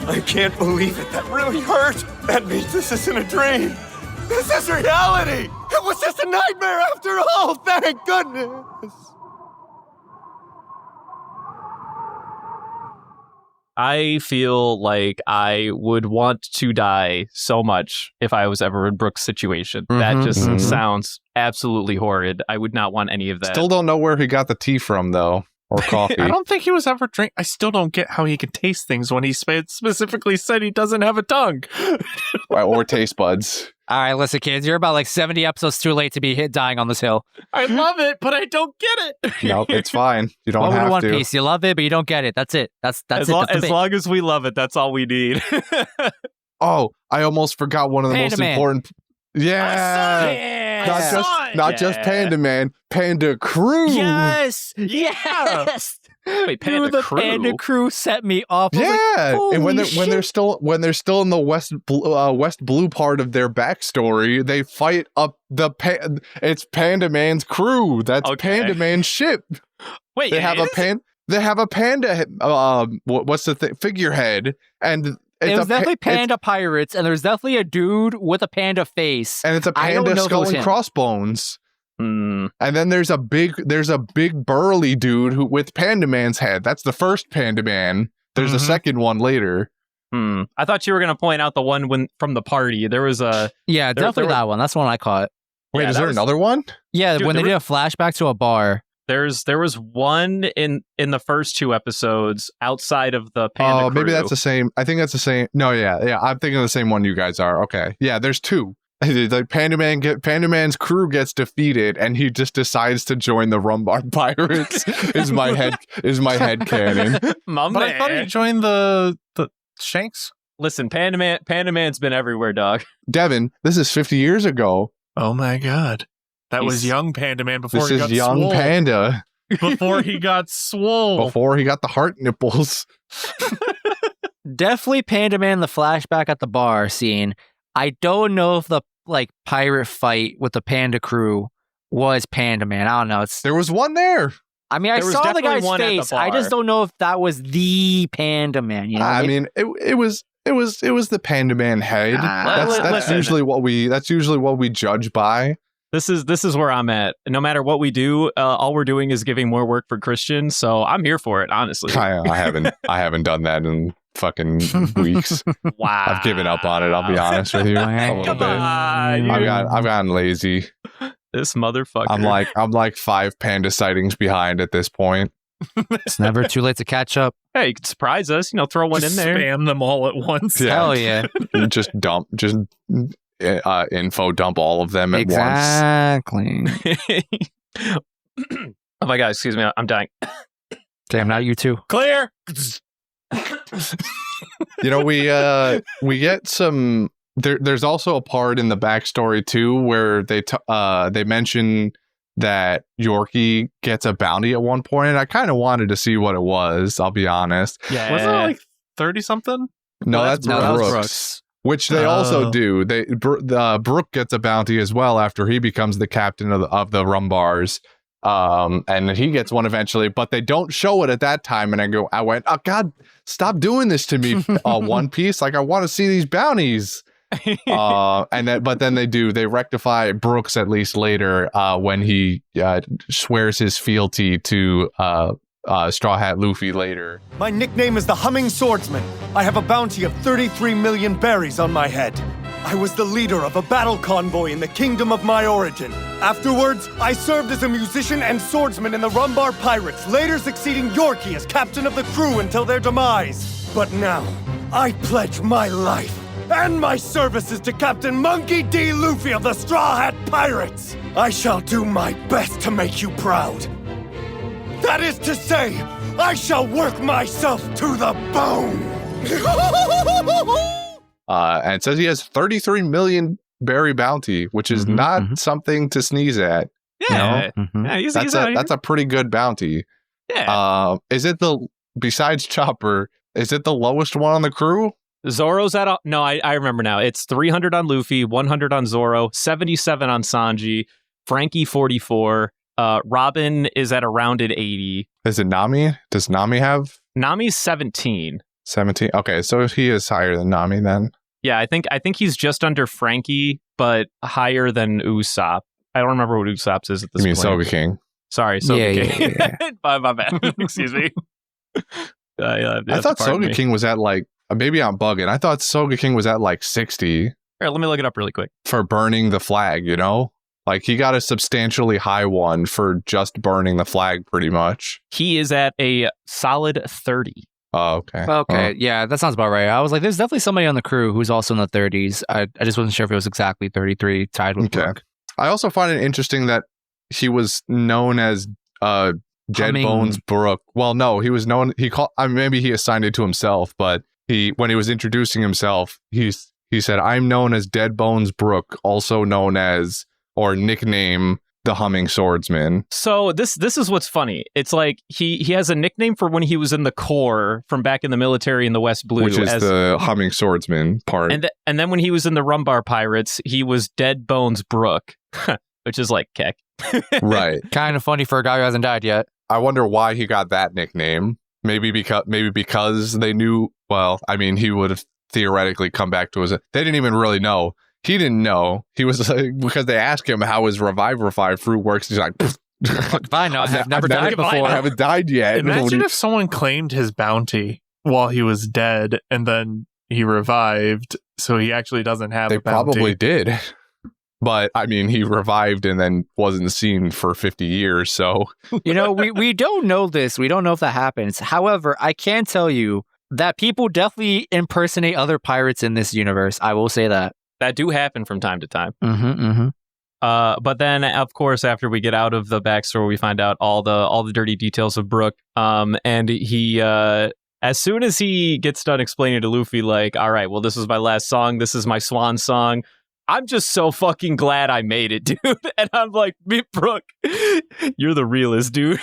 I can't believe it. That really hurt. That means this isn't a dream. This is reality. It was just a nightmare after all. Thank goodness. I feel like I would want to die so much if I was ever in Brook's situation. That just sounds absolutely horrid. I would not want any of that. Still don't know where he got the tea from, though, or coffee. I don't think he was ever drink. I still don't get how he can taste things when he specifically said he doesn't have a tongue. Or taste buds. All right, listen, kids, you're about like 70 episodes too late to be dying on this hill. I love it, but I don't get it. Nope, it's fine. You don't have One to. Piece. You love it, but you don't get it. That's it. That's as it. As long as we love it, that's all we need. Oh, I almost forgot one of the most important. Yeah. Not just Panda Man, Panda Crew. Yes. Wait, Panda Dude, the Crew? Panda Crew set me off. Yeah, like, and when they're still in the West Blue part of their backstory, they fight up it's Panda Man's crew. That's Panda Man's ship. Wait, they have a panda. What's the thing? Figurehead, and it was definitely panda pirates, and there's definitely a dude with a panda face, and it's a panda skull and crossbones. And then there's a big burly dude with Panda Man's head. That's the first Panda Man. There's a second one later. I thought you were going to point out the one from the party. There was a definitely that one. That's the one I caught. Wait, is there another one? Yeah, dude, when they did a flashback to a bar. There was one in the first 2 episodes outside of the Panda Crew. Maybe that's the same. I think that's the same. No, yeah. I'm thinking of the same one you guys are. Okay, yeah. There's 2. Like Panda Man's crew gets defeated, and he just decides to join the Rumbar pirates. is my head canon. But I thought he joined the Shanks. Listen, Panda Man's been everywhere, dog. Devin, this is 50 years ago. Oh my god, that was young Panda Man before he got This is young swole. Panda. Before he got swole. Before he got the heart nipples. Definitely Panda Man, the flashback at the bar scene. I don't know if the pirate fight with the Panda crew was Panda Man. I don't know. There was one there. I mean, I There was saw the definitely guy's one at the face. I just bar. don't know if that was the Panda Man. You know, I mean, it was the Panda Man head. That's listen. usually what we judge by. This is where I'm at. No matter what we do, all we're doing is giving more work for Christian. So I'm here for it, honestly. I haven't done that in fucking weeks. Wow. I've given up on it. I'll be honest with you. A little Come bit. on, I've gotten lazy. this motherfucker. I'm like 5 panda sightings behind at this point. it's never too late to catch up. Hey, you could surprise us. Throw one Just in there. spam them all at once. Yeah. Hell yeah. Just info dump all of them at once. Exactly. Oh my God, excuse me. I'm dying. Damn, not you too. Clear. We get some. There's also a part in the backstory too where they mention that Yorkie gets a bounty at one point, and I kind of wanted to see what it was. I'll be honest. Yeah. Wasn't it like 30 something? No, that's Brooks. Which they also do. Brook gets a bounty as well after he becomes the captain of the Rumbars. And he gets one eventually, but they don't show it at that time. And I went, oh God, stop doing this to me, One Piece. Like, I want to see these bounties. But then they rectify Brooks at least later, when he swears his fealty to Straw Hat Luffy later. My nickname is the Humming Swordsman. I have a bounty of 33 million berries on my head. I was the leader of a battle convoy in the kingdom of my origin. Afterwards, I served as a musician and swordsman in the Rumbar Pirates, later succeeding Yorkie as captain of the crew until their demise. But now, I pledge my life and my services to Captain Monkey D. Luffy of the Straw Hat Pirates. I shall do my best to make you proud. That is to say, I shall work myself to the bone. And it says he has 33 million berry bounty, which is not something to sneeze at. Yeah. You know? Yeah, that's a pretty good bounty. Yeah. Is it besides Chopper, is it the lowest one on the crew? Zoro's at no, I remember now. It's 300 on Luffy, 100 on Zoro, 77 on Sanji, Frankie 44. Robin is at a rounded 80. Is it Nami? Does Nami have? Nami's 17. 17. Okay, so he is higher than Nami then. Yeah, I think he's just under Frankie, but higher than Usopp. I don't remember what Usopp's is at this You mean point. Soga King? Sorry, Soga King. Yeah. My bad. Excuse me. I thought Soga King was at maybe I'm bugging. I thought Soga King was at 60. Here, let me look it up really quick. For burning the flag, you know? He got a substantially high one for just burning the flag, pretty much. He is at a solid 30. Oh, okay. Okay, yeah, that sounds about right. I was like, there's definitely somebody on the crew who's also in the 30s. I just wasn't sure if it was exactly 33 tied with Brook. I also find it interesting that he was known as Dead Bones Brook. Well, no, he was known. Maybe he assigned it to himself, but when he was introducing himself, he said, "I'm known as Dead Bones Brook, also known as or nickname the Humming Swordsman." So this is what's funny. It's like he has a nickname for when he was in the Corps from back in the military in the West Blue, which is the Humming Swordsman part. And then when he was in the Rumbar Pirates, he was Dead Bones Brook, which is like keck. Right. Kind of funny for a guy who hasn't died yet. I wonder why he got that nickname. Maybe because they knew. Well, I mean, he would have theoretically come back to his. They didn't even really know. He didn't know. He was because they asked him how his Revivify fruit works. He's like, fine, I've never died before. I haven't died yet. Imagine if someone claimed his bounty while he was dead and then he revived, so he actually doesn't have They a bounty. probably did. But, I mean, he revived and then wasn't seen for 50 years, so... we don't know this. We don't know if that happens. However, I can tell you that people definitely impersonate other pirates in this universe. I will say that. That do happen from time to time. Mm-hmm. But then, of course, after we get out of the backstory, we find out all the dirty details of Brook. And he, as soon as he gets done explaining to Luffy, like, all right, well, this is my last song. This is my swan song. I'm just so fucking glad I made it, dude. And I'm like, Brook, you're the realest, dude.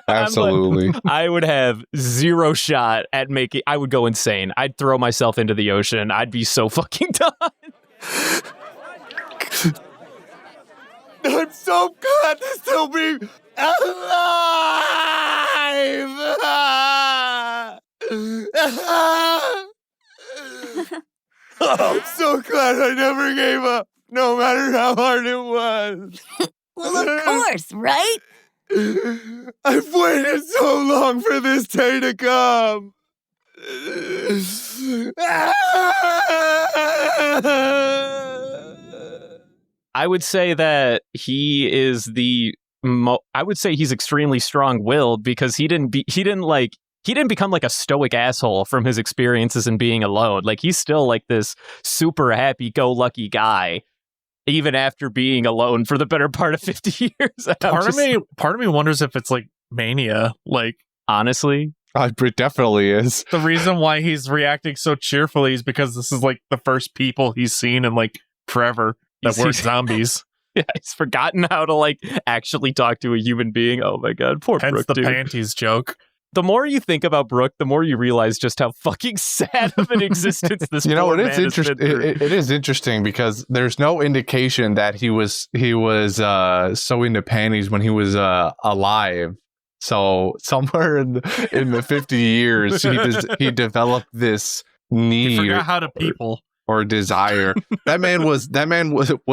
Absolutely. Like, I would have zero shot at I would go insane. I'd throw myself into the ocean. I'd be so fucking done. I'm so glad to still be alive! I'm so glad I never gave up, no matter how hard it was. Well, of course, right? I've waited so long for this day to come. I would say that he is I would say he's extremely strong-willed because he didn't become like a stoic asshole from his experiences in being alone. Like he's still like this super happy-go-lucky guy, even after being alone for the better part of 50 years. Part of me wonders if it's like mania. Like honestly, It definitely is. the reason why he's reacting so cheerfully is because this is like the first people he's seen in like forever that weren't zombies. yeah, he's forgotten how to like actually talk to a human being. Oh my god, poor Hence Brook, the dude. panties joke. The more you think about Brook, the more you realize just how fucking sad of an existence this. You know, poor it is man has been interesting. through. It is interesting because there's no indication that he was sewing the panties when he was alive. So somewhere in the 50 years, he developed this He need forgot how to people. or desire. That man was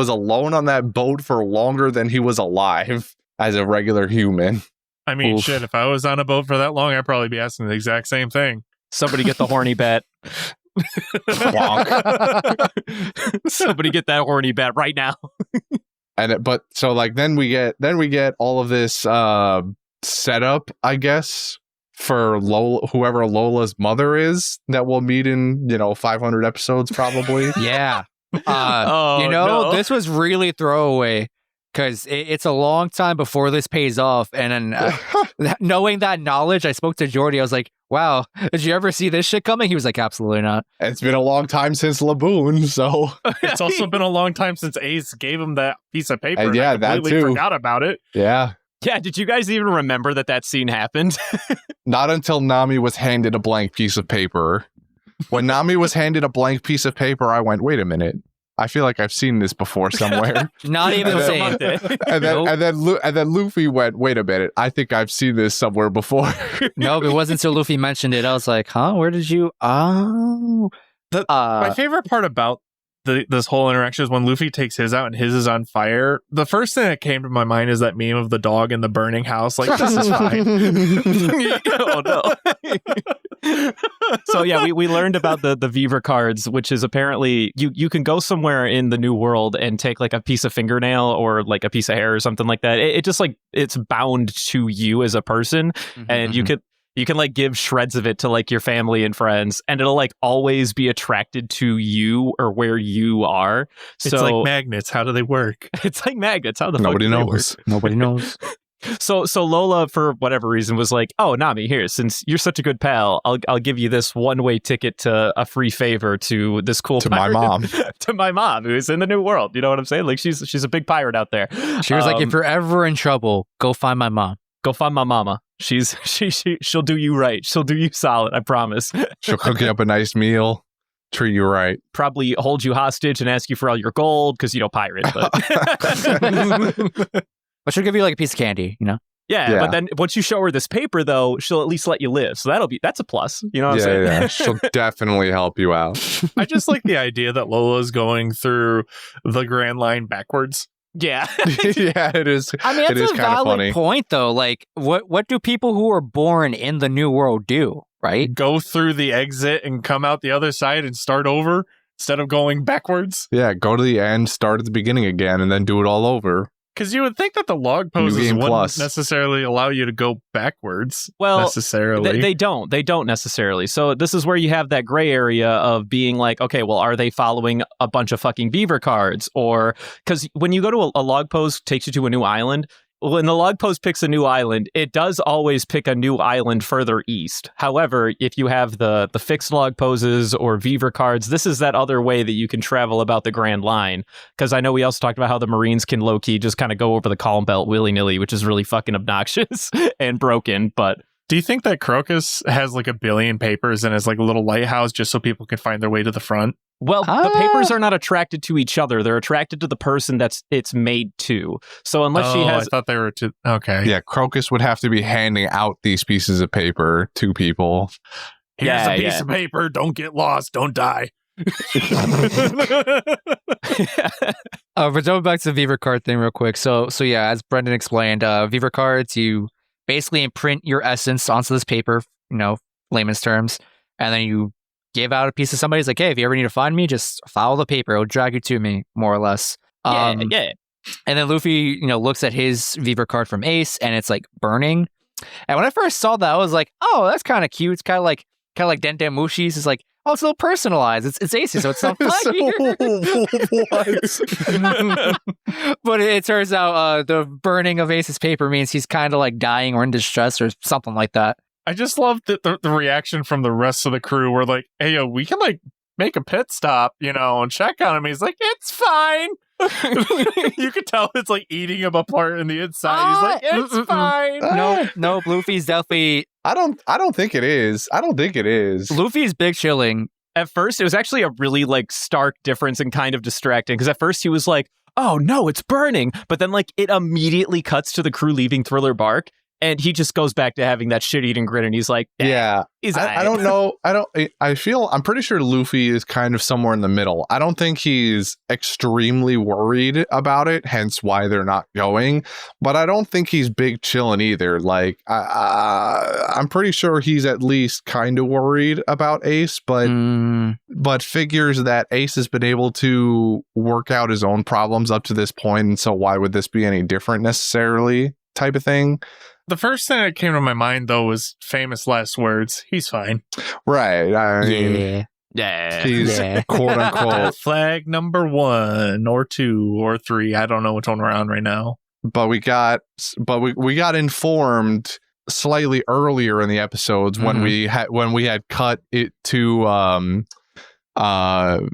alone on that boat for longer than he was alive as a regular human. I mean, Oof. shit, if I was on a boat for that long, I'd probably be asking the exact same thing. Somebody get the horny bat. Somebody get that horny bat right now. Then we get all of this setup, I guess, for Lola, whoever Lola's mother is, that we'll meet in 500 episodes probably. Yeah. No. This was really throwaway because it's a long time before this pays off. And then knowing that knowledge, I spoke to Jordy. I was like, wow, did you ever see this shit coming? He was like, absolutely not. It's been a long time since Laboon, so It's also been a long time since Ace gave him that piece of paper. And yeah, I that completely too. forgot about it. yeah. Yeah, did you guys even remember that scene happened? Not until Nami was handed a blank piece of paper. When Nami was handed a blank piece of paper, I went, wait a minute. I feel like I've seen this before somewhere. Not even the same. and then Luffy went, wait a minute. I think I've seen this somewhere before. No, it wasn't until Luffy mentioned it. I was like, huh? Where did you? Oh. My favorite part about this whole interaction is when Luffy takes his out and his is on fire. The first thing that came to my mind is that meme of the dog in the burning house. Like, this is fine. Oh no. So yeah, we learned about the Viver cards, which is apparently you can go somewhere in the new world and take like a piece of fingernail or like a piece of hair or something like that. It just like it's bound to you as a person, and you can like give shreds of it to like your family and friends, and it'll like always be attracted to you or where you are. It's like magnets. How do they work? It's like magnets. How the Nobody fuck do they knows. work? Nobody knows. So Lola, for whatever reason, was like, "Oh, Nami, here, since you're such a good pal, I'll give you this one-way ticket to a free favor to this cool To my pirate- mom. to my mom, who's in the new world." You know what I'm saying? Like she's a big pirate out there. She was like, if you're ever in trouble, go find my mom. Go find my mama. She'll do you right. She'll do you solid. I promise. She'll cook you up a nice meal, treat you right. Probably hold you hostage and ask you for all your gold because pirate. But But she'll give you like a piece of candy, yeah, but then once you show her this paper, though, she'll at least let you live. So that's a plus. You know what I'm saying? Yeah. She'll definitely help you out. I just like the idea that Lola's going through the Grand Line backwards. Yeah. Yeah, it is. I mean, it is that's a kind of valid funny. point, though. Like, what do people who are born in the new world do, right? Go through the exit and come out the other side and start over instead of going backwards. Yeah, go to the end, start at the beginning again, and then do it all over. Because you would think that the log poses Game wouldn't Plus. necessarily allow you to go backwards. Well, necessarily. They don't necessarily. So this is where you have that gray area of being like, okay, well, are they following a bunch of fucking beaver cards? Or because when you go to a log post takes you to a new island, when the log post picks a new island, it does always pick a new island further east. However, if you have the fixed log poses or Beaver cards, this is that other way that you can travel about the Grand Line. Because I know we also talked about how the Marines can low-key just kind of go over the Calm Belt willy-nilly, which is really fucking obnoxious and broken. But do you think that Crocus has like a billion papers and is like a little lighthouse just so people can find their way to the front? Well, the papers are not attracted to each other. They're attracted to the person it's made to. So unless she has... I thought they were to... Okay. Yeah, Crocus would have to be handing out these pieces of paper to people. Here's a piece of paper. Don't get lost. Don't die. But going back to the Viva card thing real quick. So yeah, as Brendan explained, Viva cards, you basically imprint your essence onto this paper, layman's terms, and then you give out a piece to somebody. It's like, hey, if you ever need to find me, just follow the paper. It'll drag you to me, more or less. Yeah. And then Luffy, looks at his Viva card from Ace, and it's like burning. And when I first saw that, I was like, oh, that's kind of cute. It's kind of like Denden Mushi's. It's like, oh, it's a little personalized. It's Ace, so it's not funny. But it turns out the burning of Ace's paper means he's kind of like dying or in distress or something like that. I just love the reaction from the rest of the crew. We're like, hey, yo, we can like make a pit stop, and check on him. He's like, it's fine. You could tell it's like eating him apart in the inside. He's like, it's fine. No, Luffy's definitely... I don't think it is. Luffy's big chilling. At first, it was actually a really like stark difference and kind of distracting, because at first he was like, oh no, it's burning. But then like it immediately cuts to the crew leaving Thriller Bark. And he just goes back to having that shit-eating grin, and he's like, "Yeah, I don't know. I'm pretty sure Luffy is kind of somewhere in the middle. I don't think he's extremely worried about it, hence why they're not going. But I don't think he's big chillin' either. Like, I'm pretty sure he's at least kind of worried about Ace, but figures that Ace has been able to work out his own problems up to this point, and so why would this be any different necessarily? Type of thing." The first thing that came to my mind, though, was famous last words. He's fine. Right. I mean, he's quote unquote flag number 1 or 2 or 3. I don't know which one we're on right now. But we got informed slightly earlier in the episodes when we had cut it to Absalom.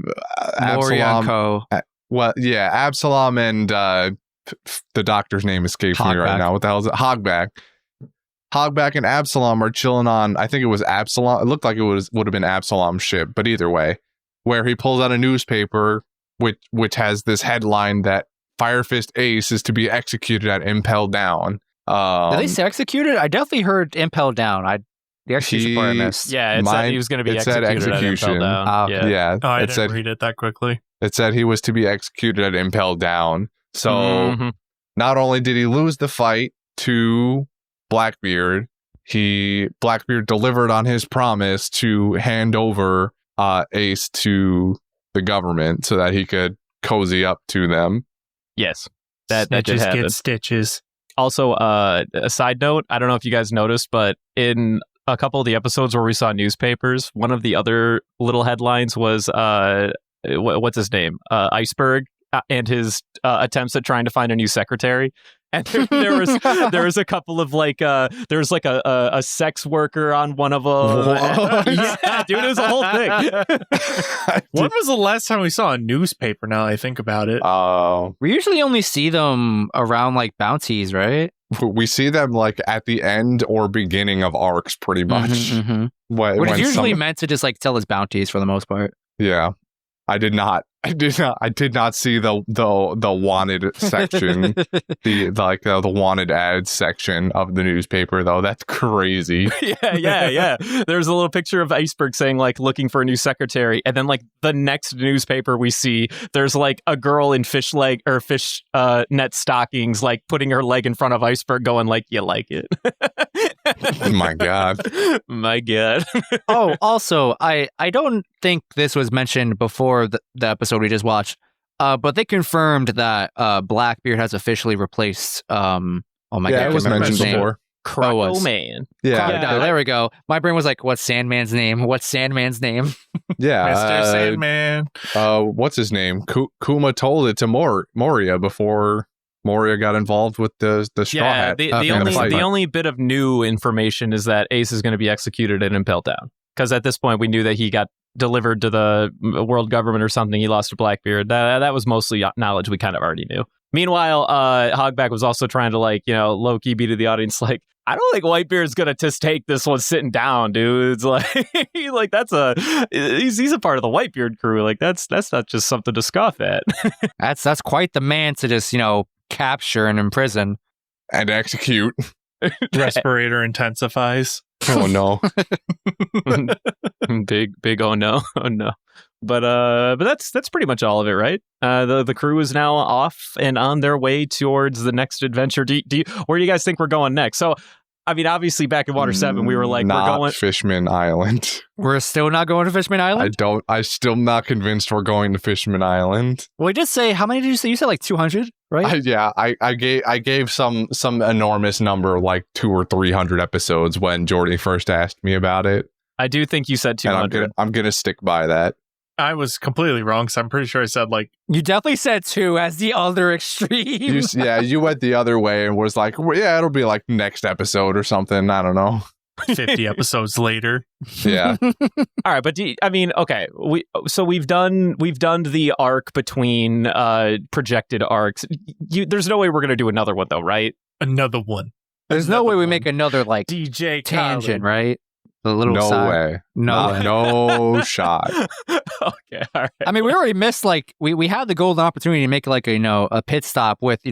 Absalom and the doctor's name escapes me right now. What the hell is it? Hogback and Absalom are chilling on, I think it was Absalom. It looked like it would have been Absalom's ship, but either way, where he pulls out a newspaper which has this headline that Fire Fist Ace is to be executed at Impel Down. Did they say executed? I definitely heard Impel Down. The execution part I missed. Yeah, it said he was going to be executed at Impel Down. Yeah. Oh, I didn't read it that quickly. It said he was to be executed at Impel Down. So not only did he lose the fight to Blackbeard, Blackbeard delivered on his promise to hand over Ace to the government so that he could cozy up to them. Yes, that did happen. Get stitches. Also, a side note, I don't know if you guys noticed, but in a couple of the episodes where we saw newspapers, one of the other little headlines was what's his name? Iceberg. And his attempts at trying to find a new secretary. And there was a couple of like there was like a sex worker on one of them. Yeah, dude, it was a whole thing. When was the last time we saw a newspaper? Now I think about it. We usually only see them around like bounties, right? We see them like at the end or beginning of arcs, pretty much. When it's usually meant to just like tell us bounties for the most part. Yeah, I did not see the wanted section, the wanted ads section of the newspaper though. That's crazy. Yeah. There's a little picture of Iceberg saying like looking for a new secretary, and then like the next newspaper we see, there's like a girl in fish net stockings, like putting her leg in front of Iceberg, going like, "You like it?" My God. Oh, also, I don't think this was mentioned before the episode we just watched, but they confirmed that Blackbeard has officially replaced God, it was mentioned before. Man. Yeah, there we go. My brain was like, what's Sandman's name? Yeah, Mr. Sandman. What's his name? Kuma told it to Moria before Moria got involved with the straw hat. The only bit of new information is that Ace is going to be executed at Impel Down, because at this point we knew that he got delivered to the world government or something. He lost to Blackbeard. That was mostly knowledge we kind of already knew. Meanwhile, Hogback was also trying to low-key be to the audience like, I don't think Whitebeard's gonna just take this one sitting down, dude. It's like, he's a part of the Whitebeard crew. Like that's not just something to scoff at. That's quite the man to just capture and imprison and execute. Respirator intensifies. Oh no. big oh no. But that's pretty much all of it, right? The crew is now off and on their way towards the next adventure. Where do you guys think we're going next? So, I mean, obviously back in Water 7, we were like, we're going Fishman Island. We're still not going to Fishman Island? I'm still not convinced we're going to Fishman Island. Well, we did say, how many did you say? You said like 200, right? I gave some enormous number, like 200 or 300 episodes when Jordy first asked me about it. I do think you said 200. And I'm gonna stick by that. I was completely wrong, so I'm pretty sure I said like... You definitely said 2 as the other extreme. You went the other way and was like, well, yeah, it'll be like next episode or something. I don't know. 50 episodes later. Yeah. All right, but okay. We've done the arc between projected arcs. There's no way we're gonna do another one though, right? Another one. There's no way we make another like DJ tangent, Khaled. right? The little no side. way. No shot. Okay, all right. I mean, we already missed we had the golden opportunity to make like a pit stop with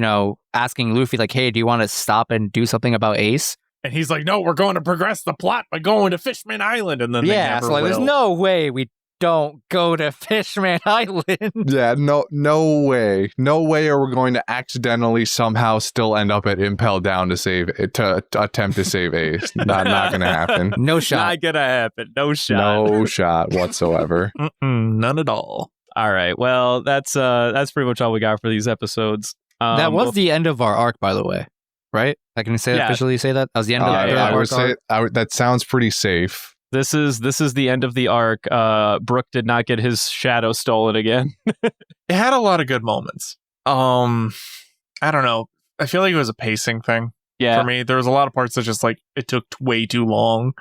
asking Luffy like, hey, do you want to stop and do something about Ace? And he's like, no, we're going to progress the plot by going to Fishman Island. And then there's no way we don't go to Fishman Island. Yeah, no way. No way are we going to accidentally somehow still end up at Impel Down to attempt to save Ace. Not going to happen. No shot. Not going to happen. No shot. No shot whatsoever. None at all. All right. Well, that's pretty much all we got for these episodes. That was the end of our arc, by the way. Right? I can officially say that? That was the end of the I would arc. say that sounds pretty safe. This is the end of the arc. Brook did not get his shadow stolen again. It had a lot of good moments. I don't know. I feel like it was a pacing thing for me. There was a lot of parts that just like it took way too long.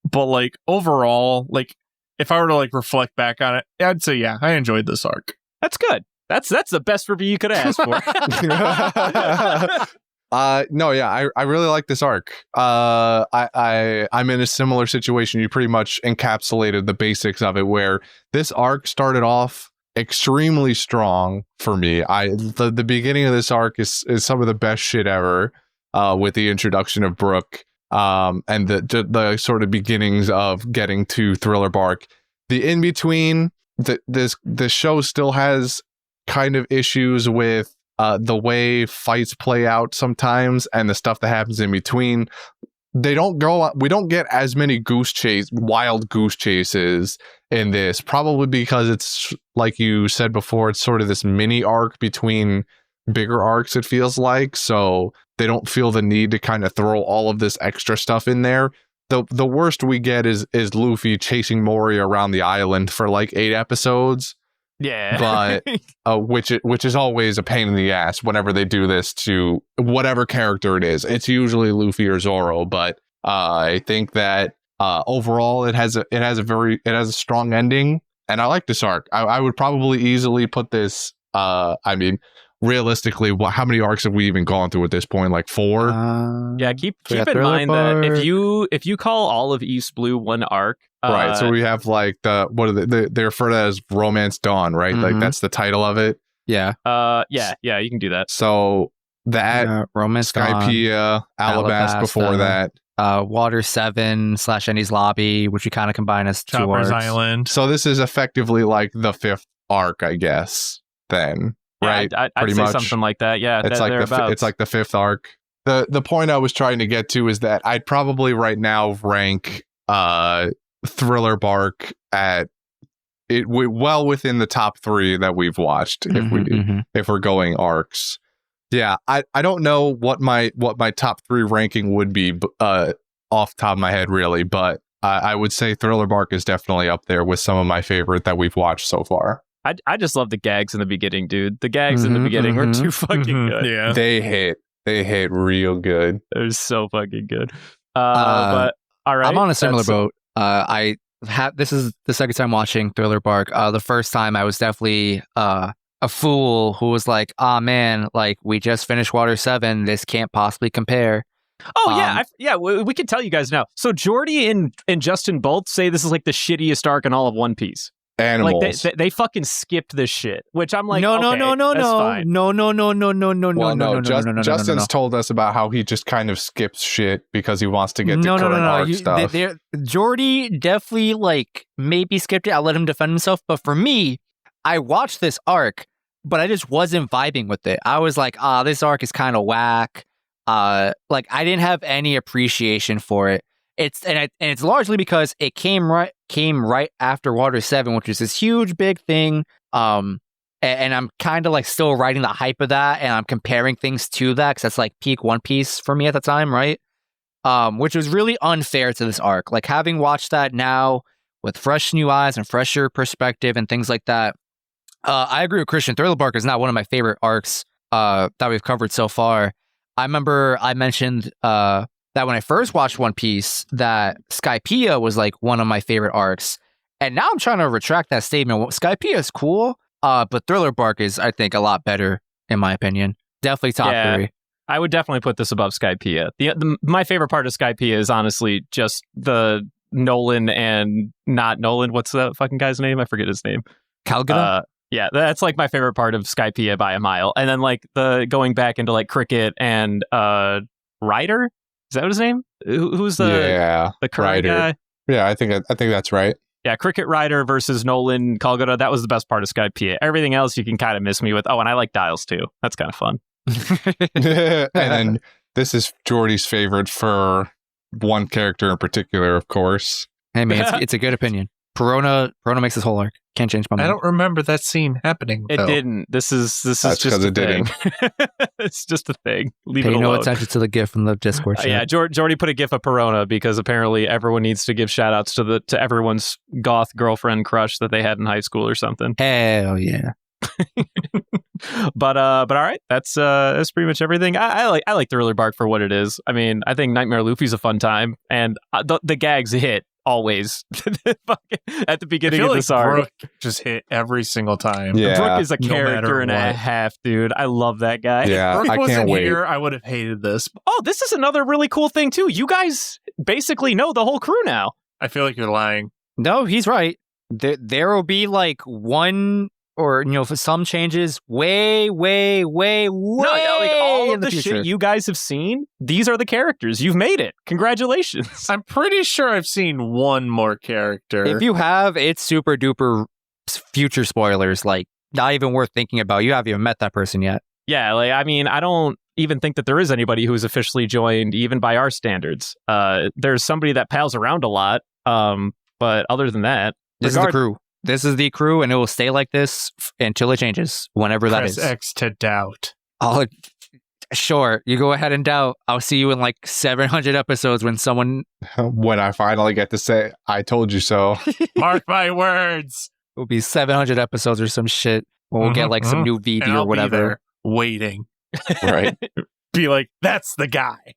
But like overall, like if I were to like reflect back on it, I'd say yeah, I enjoyed this arc. That's good. That's the best review you could ask for. No, yeah, I really like this arc. I'm in a similar situation. You pretty much encapsulated the basics of it, where this arc started off extremely strong for me. The beginning of this arc is some of the best shit ever, with the introduction of Brook, and the sort of beginnings of getting to Thriller Bark. The in between, the show still has kind of issues with the way fights play out sometimes, and the stuff that happens in between. We don't get as many wild goose chases in this, probably because it's like you said before, it's sort of this mini arc between bigger arcs, it feels like, so they don't feel the need to kind of throw all of this extra stuff in there. The worst we get is Luffy chasing Mori around the island for like 8 episodes. Yeah. But which is always a pain in the ass whenever they do this to whatever character it is. It's usually Luffy or Zoro, but I think that overall it has a strong ending, and I like this arc. I would probably easily put this realistically, how many arcs have we even gone through at this point? Like 4? Yeah, keep in mind that if you call all of East Blue one arc, right, so we have like they refer to that as Romance Dawn, right? Mm-hmm. Like that's the title of it. Yeah. Yeah, you can do that. So that Romance Skypiea, Alabasta before that. Water 7 / Endy's Lobby, which we kind of combine as 2 Chopper's arcs. Island. So this is effectively like the 5th arc, I guess. Then, right? I'd Pretty say much something like that. Yeah, it's like it's like the 5th arc. The point I was trying to get to is that I'd probably right now rank Thriller Bark at it well within the top 3 that we've watched if we're going arcs. Yeah, I don't know what my top 3 ranking would be off the top of my head really, but I would say Thriller Bark is definitely up there with some of my favorite that we've watched so far. I just love the gags in the beginning, dude. The gags in the beginning were too fucking good. Yeah, they hit real good. They're so fucking good. But all right, I'm on a similar boat. This is the second time watching Thriller Bark. The first time I was definitely a fool who was like, "Ah, man, like we just finished Water 7. This can't possibly compare." Oh yeah, we can tell you guys now. So Jordy and Justin both say this is like the shittiest arc in all of One Piece. Animals. Like they fucking skipped this shit, which I'm like, no. Justin's told us about how he just kind of skips shit because he wants to get to current arc stuff. Jordy definitely like maybe skipped it. I'll let him defend himself. But for me, I watched this arc, but I just wasn't vibing with it. I was like, this arc is kind of whack. Like I didn't have any appreciation for it. It's largely because it came right after Water 7, which is this huge big thing. And I'm kind of like still riding the hype of that, and I'm comparing things to that because that's like peak One Piece for me at the time, right? Which was really unfair to this arc. Like having watched that now with fresh new eyes and fresher perspective and things like that. I agree with Christian. Thriller Bark is not one of my favorite arcs that we've covered so far. I remember I mentioned that when I first watched One Piece, that Skypiea was like one of my favorite arcs. And now I'm trying to retract that statement. Skypiea is cool, but Thriller Bark is, I think, a lot better, in my opinion. Definitely top 3. I would definitely put this above Skypiea. My favorite part of Skypiea is honestly just the Nolan and not Nolan. What's the fucking guy's name? I forget his name. Calgutta? Yeah, that's like my favorite part of Skypiea by a mile. And then like the going back into like Cricket and Ryder. Is that what his name? Who's the current Ryder guy? Yeah, I think that's right. Yeah, Cricket Ryder versus Nolan Calgutta. That was the best part of Skypiea. Everything else you can kind of miss me with. Oh, and I like Dials too. That's kind of fun. And then this is Jordy's favorite for one character in particular, of course. Hey man, it's a good opinion. Perona makes this whole arc. Can't change my mind. I don't remember that scene happening. It didn't. This is just a thing. It's just a thing. Leave it alone. Pay no attention to the GIF from the Discord chat. Yeah, Jordy put a GIF of Perona because apparently everyone needs to give shout outs to everyone's goth girlfriend crush that they had in high school or something. Hell yeah. But all right, that's pretty much everything. I like Thriller Bark for what it is. I mean, I think Nightmare Luffy's a fun time, and the gags hit always at the beginning of this arc. Brook just hit every single time. Yeah, Brook is a character and a half, dude. I love that guy. Yeah, Brook I can't wait. Here, I would have hated this. Oh, this is another really cool thing too. You guys basically know the whole crew now. I feel like you're lying. No, he's right. There will be like one or for some changes way No, like all in of the the future. shit you guys have seen, these are the characters. You've made it. Congratulations. I'm pretty sure I've seen one more character. If you have, it's super duper future spoilers. Like not even worth thinking about. You haven't even met that person yet. Yeah, like I mean, I don't even think that there is anybody who's officially joined, even by our standards. There's somebody that pals around a lot, but other than that, This is the crew. This is the crew, and it will stay like this until it changes, whenever that is. Press X to doubt. Sure, you go ahead and doubt. I'll see you in like 700 episodes when I finally get to say, I told you so. Mark my words. It'll be 700 episodes or some shit. We'll get like some new VD And I'll or whatever. be there waiting. Right. Be like, that's the guy.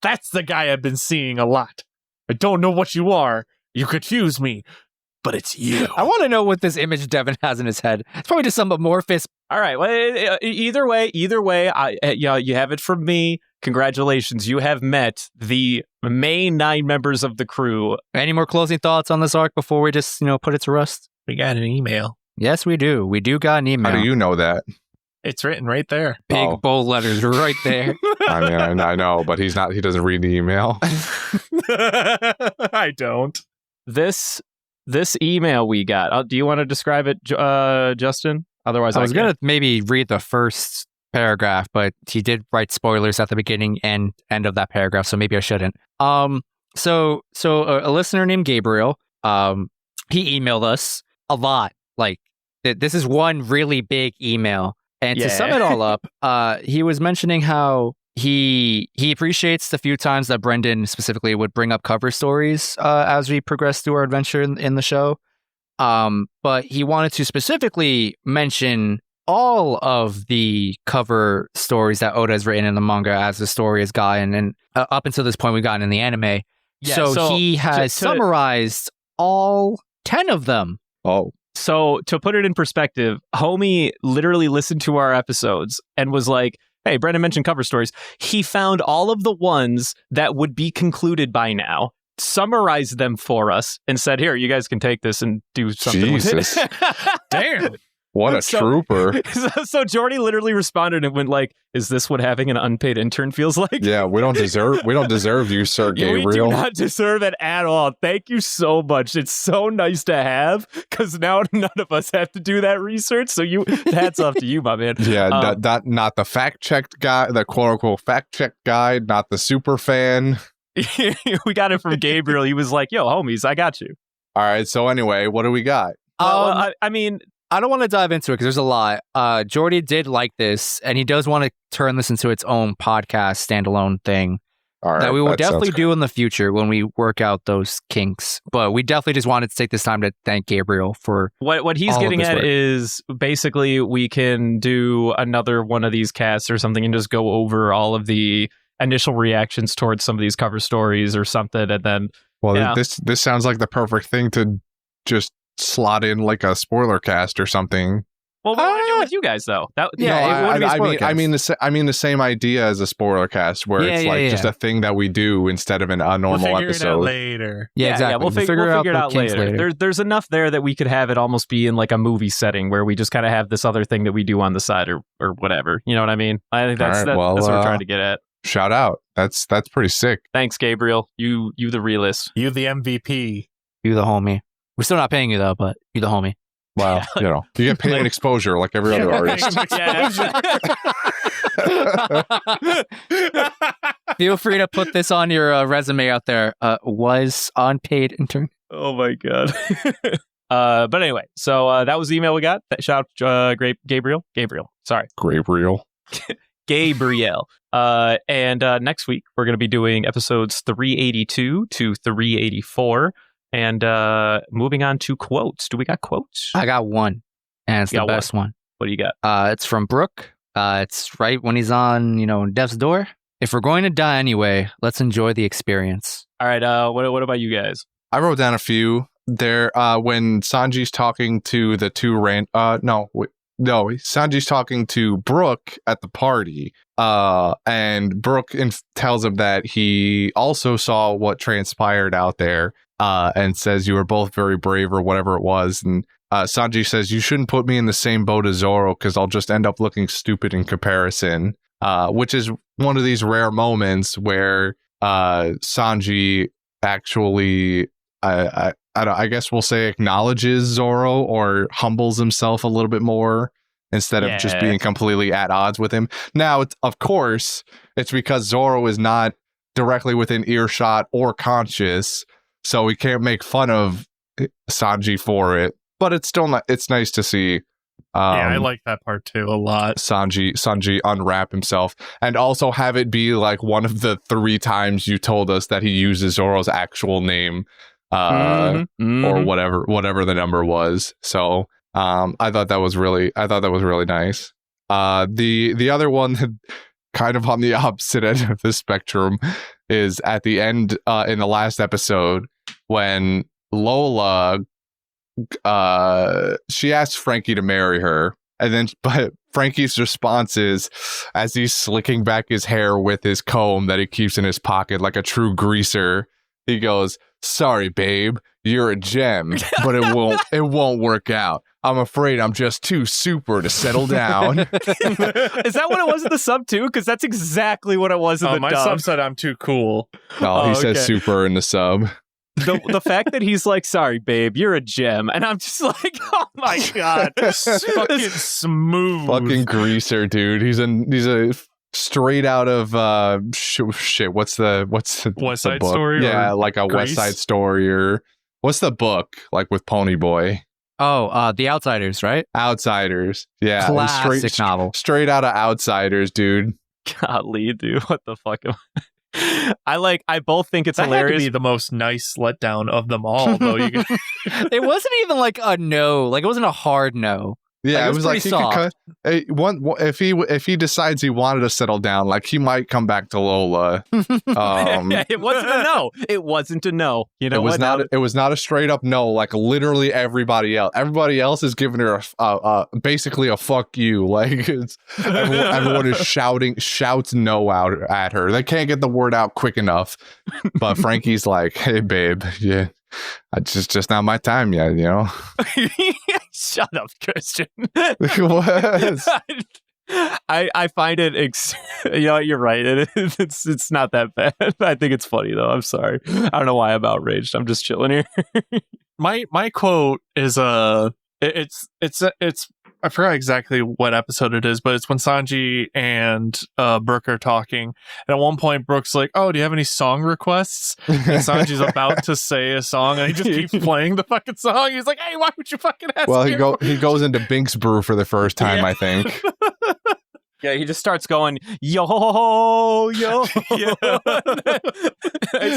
That's the guy I've been seeing a lot. I don't know what you are. You confuse me. But it's you. I want to know what this image Devin has in his head. It's probably just some amorphous. All right. Well, either way, you have it from me. Congratulations. You have met the main 9 members of the crew. Any more closing thoughts on this arc before we just, put it to rest? We got an email. Yes, we do. We do got an email. How do you know that? It's written right there. Big bold letters right there. I mean, I know, but he doesn't read the email. I don't. This email we got, do you want to describe it, Justin? Otherwise, I was going to maybe read the first paragraph, but he did write spoilers at the beginning and end of that paragraph, so maybe I shouldn't. So a listener named Gabriel, he emailed us a lot. Like, this is one really big email. And to sum it all up, he was mentioning how he appreciates the few times that Brendan specifically would bring up cover stories as we progress through our adventure in the show. But he wanted to specifically mention all of the cover stories that Oda has written in the manga as the story has gotten. And up until this point, we've gotten in the anime. Yeah, so he has summarized all 10 of them. Oh. So to put it in perspective, homie literally listened to our episodes and was like, hey, Brendan mentioned cover stories. He found all of the ones that would be concluded by now, summarized them for us, and said, here, you guys can take this and do something with it. Damn. What a trooper. So Jordy literally responded and went like, is this what having an unpaid intern feels like? Yeah, we don't deserve you, Sir Gabriel. We do not deserve it at all. Thank you so much. It's so nice to have, because now none of us have to do that research. So hats off to you, my man. Yeah, not the fact-checked guy, the quote-unquote fact-checked guy, not the super fan. We got it from Gabriel. He was like, yo, homies, I got you. All right, so anyway, what do we got? I mean... I don't want to dive into it because there's a lot. Jordy did like this, and he does want to turn this into its own podcast, standalone thing All right, that we will that definitely sounds do in the future when we work out those kinks. But we definitely just wanted to take this time to thank Gabriel for what he's all getting of this at work. is basically we can do another one of these casts or something and just go over all of the initial reactions towards some of these cover stories or something, and then this sounds like the perfect thing to just slot in like a spoiler cast or something. Well, what do we do with you guys though? It wouldn't be a spoiler cast. I mean the same idea as a spoiler cast, where it's just a thing that we do instead of a normal we'll figure episode. It out later. Yeah, exactly. Yeah, we'll figure it out later. There's enough there that we could have it almost be in like a movie setting where we just kind of have this other thing that we do on the side or whatever. You know what I mean? I think that's what we're trying to get at. Shout out. That's pretty sick. Thanks, Gabriel. You the realist. You the MVP. You the homie. We're still not paying you though, but you the homie. Well, you get paid in exposure like every other artist. Feel free to put this on your resume out there. Was unpaid intern. Oh my god. But anyway, so that was the email we got. Shout out Gabriel. Sorry. Gabriel. Gabriel. And next week we're going to be doing episodes 382 to 384. And moving on to quotes. Do we got quotes? I got one, and it's the best one. What do you got? It's from Brook. It's right when he's on, death's door. If we're going to die anyway, let's enjoy the experience. All right. What about you guys? I wrote down a few there. When Sanji's talking to the two Sanji's talking to Brook at the party. And Brook tells him that he also saw what transpired out there. And says you were both very brave or whatever it was. And Sanji says, you shouldn't put me in the same boat as Zoro because I'll just end up looking stupid in comparison, which is one of these rare moments where Sanji actually, I guess we'll say acknowledges Zoro or humbles himself a little bit more instead of just being completely at odds with him. Now, of course, it's because Zoro is not directly within earshot or conscious, so we can't make fun of Sanji for it, but it's still it's nice to see. I like that part too a lot. Sanji unwrap himself, and also have it be like one of the 3 times you told us that he uses Zoro's actual name, or whatever the number was. So I thought that was really nice. The other one, kind of on the opposite end of the spectrum, is at the end in the last episode when Lola she asked Frankie to marry her, but Frankie's response is, as he's slicking back his hair with his comb that he keeps in his pocket like a true greaser, he goes, "Sorry, babe, you're a gem, but it won't work out. I'm afraid I'm just too super to settle down." Is that what it was in the sub too? Because that's exactly what it was in the my dub. sub said I'm too cool. No, he says super in the sub. The fact that he's like, "Sorry, babe, you're a gem," and I'm just like, "Oh my god, fucking smooth, fucking greaser, dude." He's a straight out of shit. What's the West Side book? Story? Yeah, like a Grace? West Side Story, or what's the book like with Pony Boy? Oh, The Outsiders, right? Outsiders. Yeah, classic novel. Straight out of Outsiders, dude. Golly, dude, what the fuck am I both think it's that hilarious. Had to be the most nice letdown of them all, though. It wasn't even like a no. Like, it wasn't a hard no. Yeah, Like, it was like he pretty could if he decides he wanted to settle down, like he might come back to Lola. It wasn't a no. It wasn't a no. You know it was what? not. It was not a straight up no. Like literally everybody else. Everybody else is giving her basically a fuck you. Like everyone is shouts no out at her. They can't get the word out quick enough. But Frankie's like, hey babe, yeah. It's just not my time yet, you know. Shut up, Christian. What? I find it. You're right. It's not that bad. I think it's funny though. I'm sorry. I don't know why I'm outraged. I'm just chilling here. My quote is it's I forgot exactly what episode it is, but it's when Sanji and Brook are talking. And at one point, Brook's like, "Oh, do you have any song requests?" And Sanji's about to say a song, and he just keeps playing the fucking song. He's like, "Hey, why would you fucking ask?" Well, me?" he goes into Binks Brew for the first time, I think. Yeah, he just starts going, yo. It's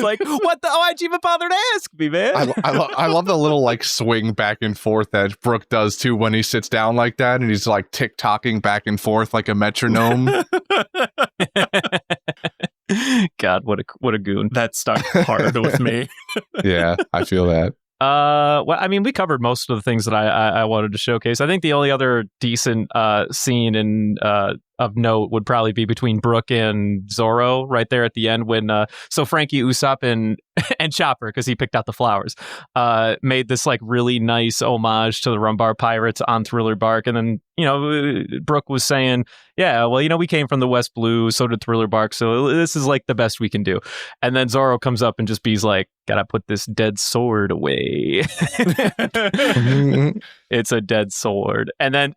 like, what the? Why'd you even bother to ask me, man? I love the little like swing back and forth that Brook does too when he sits down like that and he's like tick-tocking back and forth like a metronome. God, what a goon. That stuck hard with me. Yeah, I feel that. Well, I mean, we covered most of the things that I wanted to showcase. I think the only other decent scene of note would probably be between Brook and Zoro right there at the end when so Frankie, Usopp, and Chopper, because he picked out the flowers, made this like really nice homage to the Rumbar pirates on Thriller Bark. And then, you know, Brook was saying, yeah, well, you know, we came from the West Blue, so did Thriller Bark, so this is like the best we can do. And then Zoro comes up and just be's like, gotta put this dead sword away. It's a dead sword. And then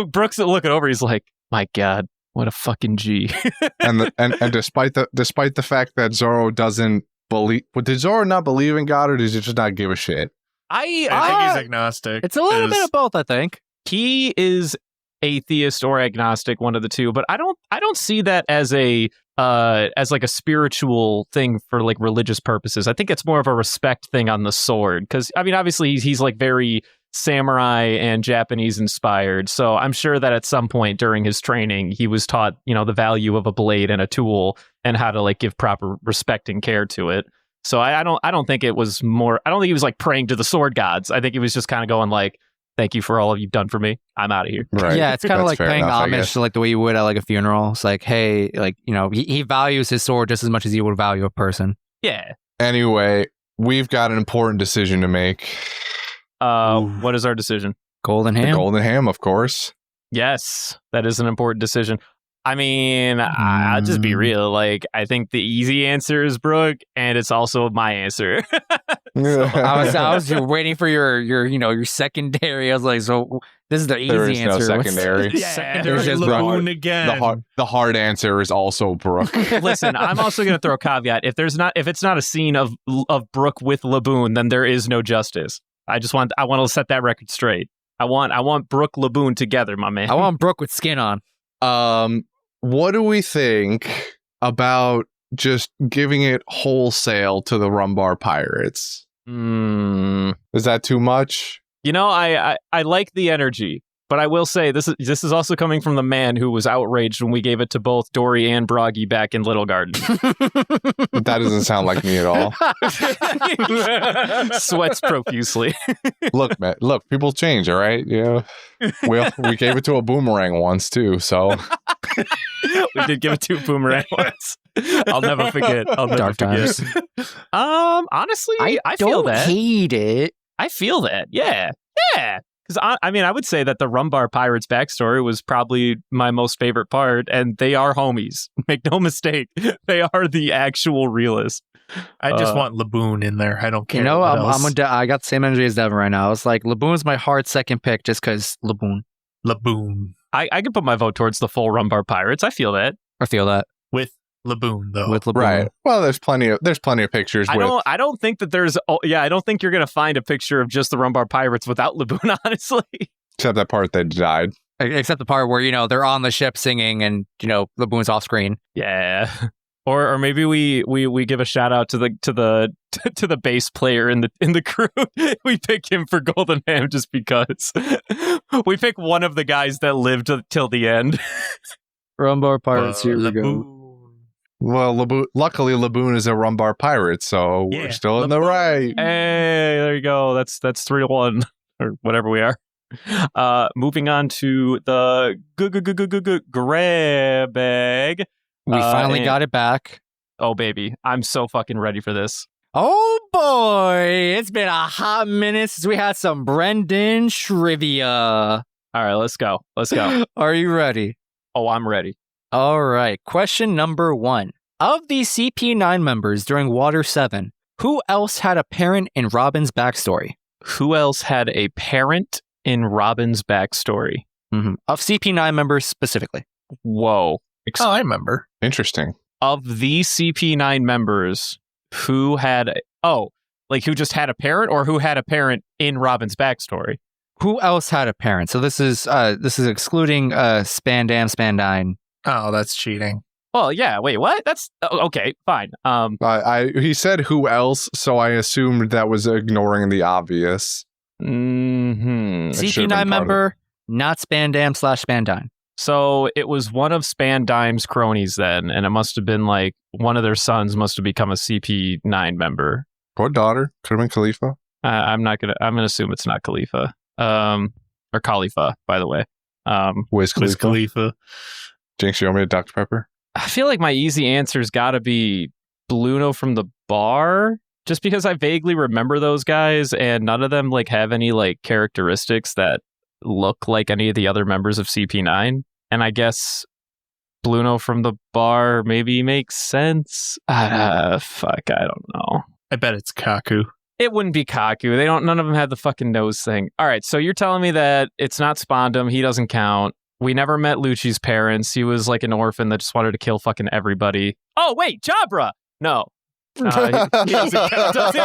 Brook's looking over, he's like, my God, what a fucking G. and despite the fact that Zoro doesn't believe, did Zoro not believe in God, or does he just not give a shit? I think he's agnostic. It's a little bit of both, I think. He is atheist or agnostic, one of the two, but I don't see that as like a spiritual thing for like religious purposes. I think it's more of a respect thing on the sword, because I mean, obviously he's like very samurai and Japanese inspired, so I'm sure that at some point during his training he was taught, you know, the value of a blade and a tool and how to like give proper respect and care to it. So I don't think it was more, I don't think he was like praying to the sword gods. I think he was just kind of going like, thank you for all you've done for me. I'm out of here. Right. Yeah, it's kind of like fair paying enough, I homage guess. to like the way you would at like a funeral. It's like, hey, like, you know, he values his sword just as much as he would value a person. Yeah. Anyway, we've got an important decision to make. What is our decision? Golden The ham. golden ham, of course. Yes, that is an important decision. I mean, I'll just be real. Like, I think the easy answer is Brook, and it's also my answer. I was waiting for your secondary. I was like, so this is the easy There is answer. no What's- secondary. Secondary There's just Laboon again. The hard answer is also Brook. Listen, I'm also going to throw a caveat. If it's not a scene of Brook with Laboon, then there is no justice. I want to set that record straight. I want Brook Laboon together, my man. I want Brook with skin on. What do we think about just giving it wholesale to the Rumbar pirates? Is that too much? You know, I like the energy, but I will say this is also coming from the man who was outraged when we gave it to both Dory and Broggy back in Little Garden. That doesn't sound like me at all. Sweats profusely. Look, man. Look, people change. All right. Yeah. We gave it to a boomerang once too. So We did give it to Boomerang once. I'll never forget. Dark times. Honestly, I feel don't that. hate it. I feel that. Yeah. Because I mean, I would say that the Rumbar Pirates backstory was probably my most favorite part, and they are homies. Make no mistake, they are the actual realists. I just want Laboon in there. I don't care. You know, what else. I got the same energy as Devin right now. It's like Laboon's my hard second pick just because Laboon. Laboon. I can put my vote towards the full Rumbar Pirates. I feel that. I feel that With Laboon, though. with Laboon. right. Well, there's plenty of pictures. I don't think that there's. I don't think you're gonna find a picture of just the Rumbar Pirates without Laboon. Honestly. Except that part that died. Except the part where, you know, they're on the ship singing and, you know, Laboon's off screen. Yeah. Or maybe we give a shout out to the bass player in the crew. We pick him for Golden Ham just because. We pick one of the guys that lived till the end. Rumbar Pirates, here we go. Well, luckily Laboon is a Rumbar pirate, so we're still in the right. Hey, there you go. That's 3-1 or whatever we are. Moving on to the grab bag. We finally got it back. Oh, baby. I'm so fucking ready for this. Oh, boy. It's been a hot minute since we had some Brendan trivia. All right, let's go. Are you ready? Oh, I'm ready. All right. Question number 1. Of the CP9 members during Water 7, who else had a parent in Robin's backstory? Who else had a parent in Robin's backstory? Mm-hmm. Of CP9 members specifically. Whoa. Oh, I remember. Interesting. Of the CP9 members, who had... who just had a parent or who had a parent in Robin's backstory? Who else had a parent? So this is excluding Spandine. Oh, that's cheating. Well, yeah. Wait, what? That's okay. Fine. He said who else, so I assumed that was ignoring the obvious. Mm-hmm. CP9 member, not Spandine. So it was one of Spandime's cronies then, and it must have been like one of their sons must have become a CP9 member. Or daughter. Could have been Khalifa. I'm gonna assume it's not Khalifa. Or Khalifa, by the way. Wiz Khalifa. Jinx, you want me to Dr. Pepper? I feel like my easy answer's gotta be Bluno from the bar. Just because I vaguely remember those guys and none of them like have any like characteristics that look like any of the other members of CP9. And I guess Bluno from the bar maybe makes sense. Fuck, I don't know. I bet it's Kaku. It wouldn't be Kaku. None of them had the fucking nose thing. All right, so you're telling me that it's not Spondum. He doesn't count. We never met Lucci's parents. He was like an orphan that just wanted to kill fucking everybody. Oh, wait, Jabra! No. He doesn't count, does he?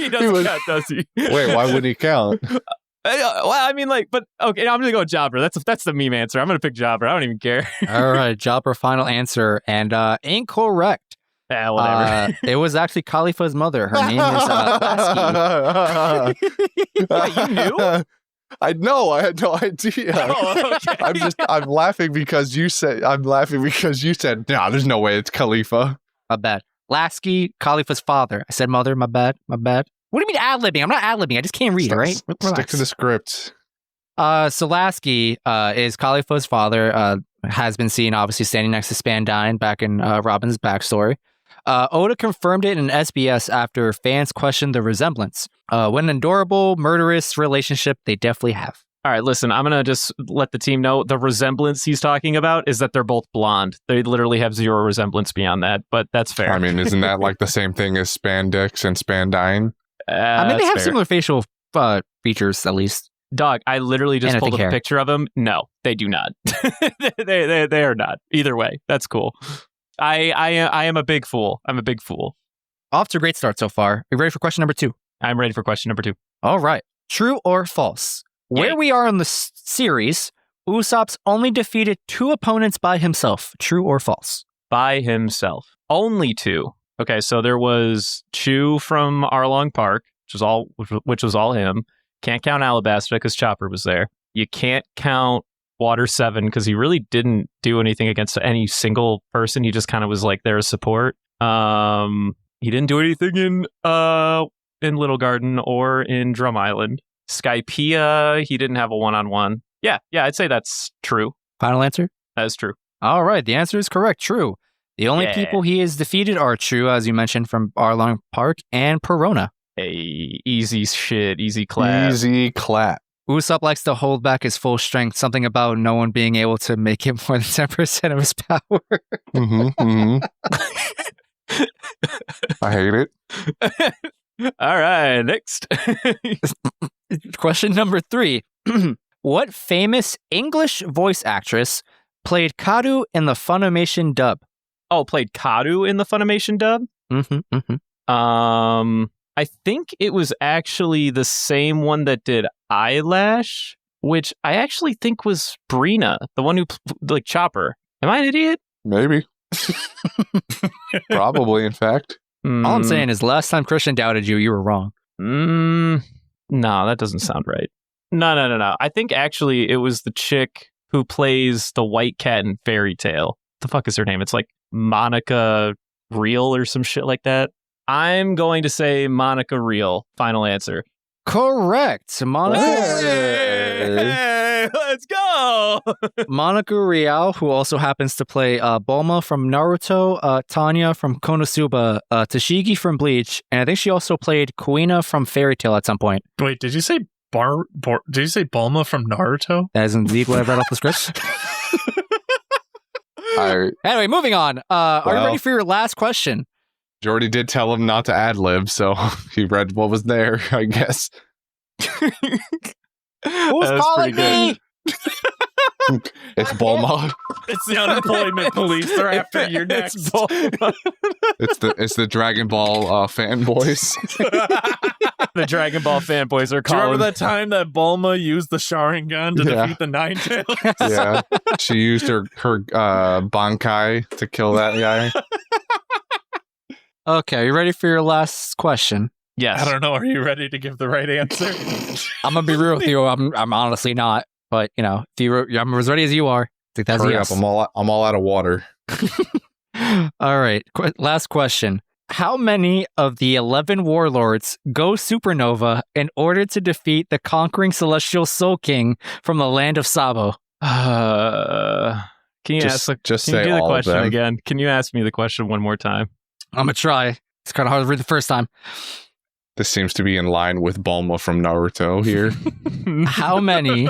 He doesn't count, does he? Wait, why wouldn't he count? Well, I mean, like, but okay, I'm gonna go Jabra. That's the meme answer. I'm gonna pick Jabra. I don't even care. All right, Jabra, final answer, and incorrect. Yeah, whatever. It was actually Khalifa's mother. Her name is Lasky. Wait, you knew? I know. I had no idea. Oh, okay. I'm laughing because you said. No, there's no way it's Khalifa. My bad. Lasky, Khalifa's father. I said mother. My bad. What do you mean ad-libbing? I'm not ad-libbing. I just can't read, right? Stick to the script. So Lasky is Khalifa's father. Has been seen, obviously, standing next to Spandine back in Robin's backstory. Oda confirmed it in SBS after fans questioned the resemblance. What an adorable, murderous relationship they definitely have. All right, listen, I'm going to just let the team know the resemblance he's talking about is that they're both blonde. They literally have zero resemblance beyond that, but that's fair. I mean, isn't that like the same thing as spandex and Spandine? I mean, they have similar facial features, at least. Dog, I literally just pulled up a picture of them. No, they do not. they are not. Either way, that's cool. I am a big fool. I'm a big fool. Off to a great start so far. Are you ready for question number 2? I'm ready for question number 2. All right. True or false? Where we are in the series, Usopp's only defeated 2 opponents by himself. True or false? By himself. Only 2. Okay, so there was Chew from Arlong Park, which was all him. Can't count Alabasta because Chopper was there. You can't count Water 7 because he really didn't do anything against any single person. He just kind of was like there as support. He didn't do anything in Little Garden or in Drum Island. Skypiea, he didn't have a one-on-one. Yeah, I'd say that's true. Final answer? That is true. All right, the answer is correct. True. The only people he has defeated are True, as you mentioned, from Arlong Park, and Perona. Hey, easy shit, easy clap. Easy clap. Usopp likes to hold back his full strength, something about no one being able to make him more than 10% of his power. I hate it. All right, next. Question number 3. What famous English voice actress played Kadu in the Funimation dub? Oh, played Kadu in the Funimation dub? I think it was actually the same one that did Eyelash, which I actually think was Brina, the one who like Chopper. Am I an idiot? Maybe. Probably, in fact. All I'm saying is last time Christian doubted you, you were wrong. No, that doesn't sound right. No. I think actually it was the chick who plays the white cat in Fairy Tale. The fuck is her name? It's like Monica Reel or some shit like that. I'm going to say Monica Reel. Final answer. Correct. Monica. Hey, let's go. Monica Rial, who also happens to play Bulma from Naruto, Tanya from Konosuba, Tashigi from Bleach, and I think she also played Kuina from Fairy Tail at some point. Wait, did you say did you say Bulma from Naruto? That is indeed what I read off the script. Anyway, moving on. Are you ready for your last question? Jordy did tell him not to ad-lib, so he read what was there, I guess. Who's calling me? It's Bulma. It's the unemployment police. They're after you next. It's the Dragon Ball fanboys. The Dragon Ball fanboys are Do you calling. remember that time that Bulma used the Sharingan to defeat the Nine Tails? Yeah, she used her Bankai to kill that guy. Okay, are you ready for your last question? Yes. I don't know. Are you ready to give the right answer? I'm gonna be real with you. I'm honestly not, but I'm as ready as you are. I think that's Hurry yes. up! I'm all out of water. All right. Last question. How many of the 11 warlords go supernova in order to defeat the conquering celestial Soul King from the land of Sabo? Can you Just ask? Can say you do the all of question them. again? Can you ask me the question one more time? I'm gonna try. It's kind of hard to read the first time. This seems to be in line with Bulma from Naruto here. How many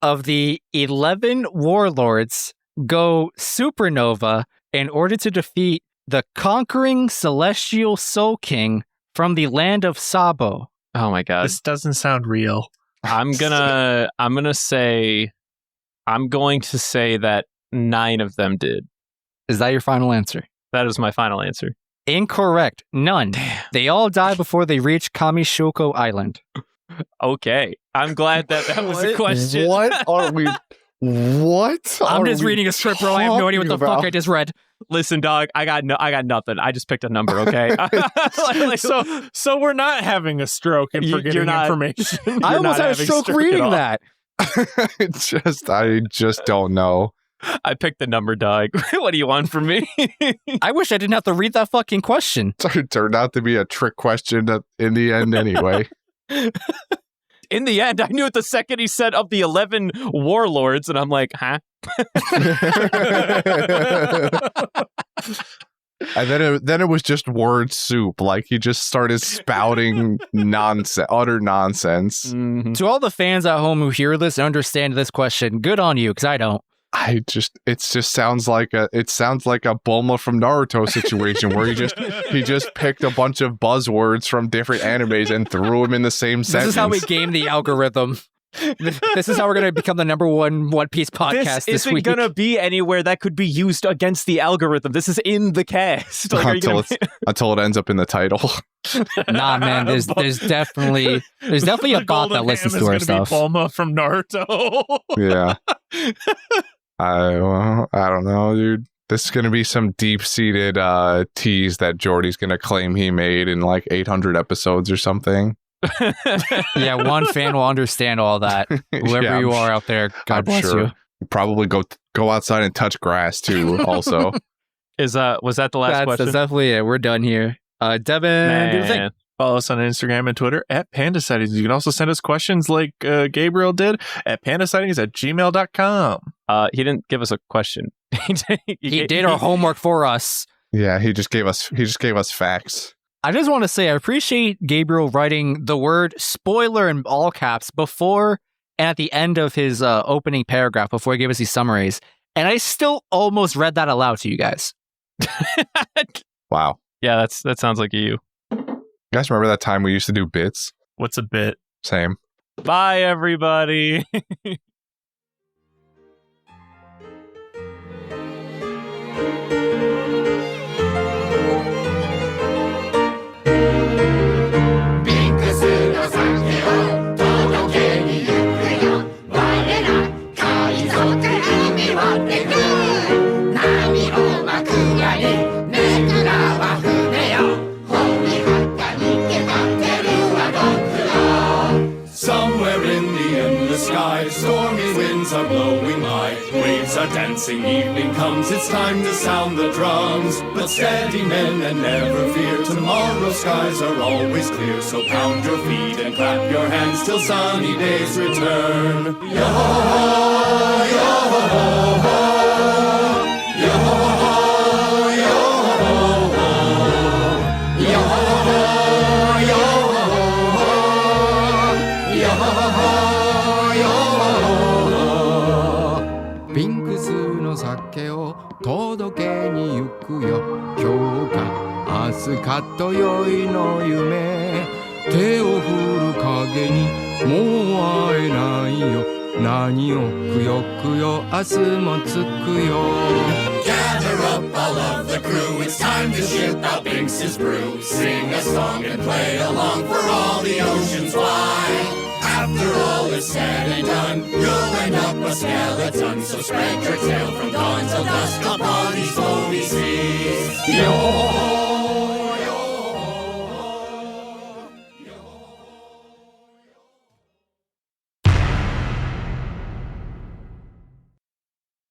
of the 11 warlords go supernova in order to defeat the conquering celestial Soul King from the land of Sabo? Oh my god. This doesn't sound real. I'm going to say that 9 of them did. Is that your final answer? That is my final answer. Incorrect. None. They all die before they reach Kamishoko Island. Okay. I'm glad that was a question. What are we? What? I'm just reading a script, bro. I have no idea what the fuck I just read. Listen, dog, I got nothing. I just picked a number, okay? So we're not having a stroke and forgetting information. I almost had a stroke reading that. I just don't know. I picked the number, dog. What do you want from me? I wish I didn't have to read that fucking question. It turned out to be a trick question in the end anyway. In the end, I knew it the second he said of the 11 warlords, and I'm like, huh? And then it was just word soup. Like he just started spouting utter nonsense. Mm-hmm. To all the fans at home who hear this and understand this question, good on you, because I don't. It just sounds like a Bulma from Naruto situation where he just picked a bunch of buzzwords from different animes and threw them in the same sentence. This is how we game the algorithm. This is how we're going to become the number one One Piece podcast this isn't week. going to be anywhere that could be used against the algorithm. This is in the cast. Like, until it ends up in the title. Nah, man. There's definitely a bot that listens to our stuff. Be Bulma from Naruto. Yeah. I don't know, dude. This is going to be some deep-seated tease that Jordy's going to claim he made in like 800 episodes or something. Yeah, one fan will understand all that. Whoever you are out there, God bless you. Probably go outside and touch grass too. Also, was that the last question? That's definitely it. We're done here. Devin, do the thing. Follow us on Instagram and Twitter at Panda Sightings. You can also send us questions like Gabriel did at pandasightings@gmail.com. He didn't give us a question. He did our homework for us. Yeah, he just gave us facts. I just want to say I appreciate Gabriel writing the word spoiler in all caps before and at the end of his opening paragraph before he gave us these summaries. And I still almost read that aloud to you guys. Wow. Yeah, that sounds like you. You guys remember that time we used to do bits? What's a bit? Same. Bye, everybody. Nami o makuga ni, nekura relaxing evening comes, it's time to sound the drums. But steady men and never fear, tomorrow's skies are always clear. So pound your feet and clap your hands till sunny days return. Yohohoho, yohohoho, yohohoho, yohohoho, yohohoho, yohohoho, yohohoho. ビンクスの酒を届けに行くよ。今日か明日かと良いの夢。手を振る影にもう会えないよ。何をくよくよ明日もつくよ。 Gather up all of the crew, it's time to ship out Binks' brew. Sing a song and play along for all the oceans wide. After all is said and done, you'll end up a skeleton. So spread your tail from dawn till dusk upon these foamy seas. Yo!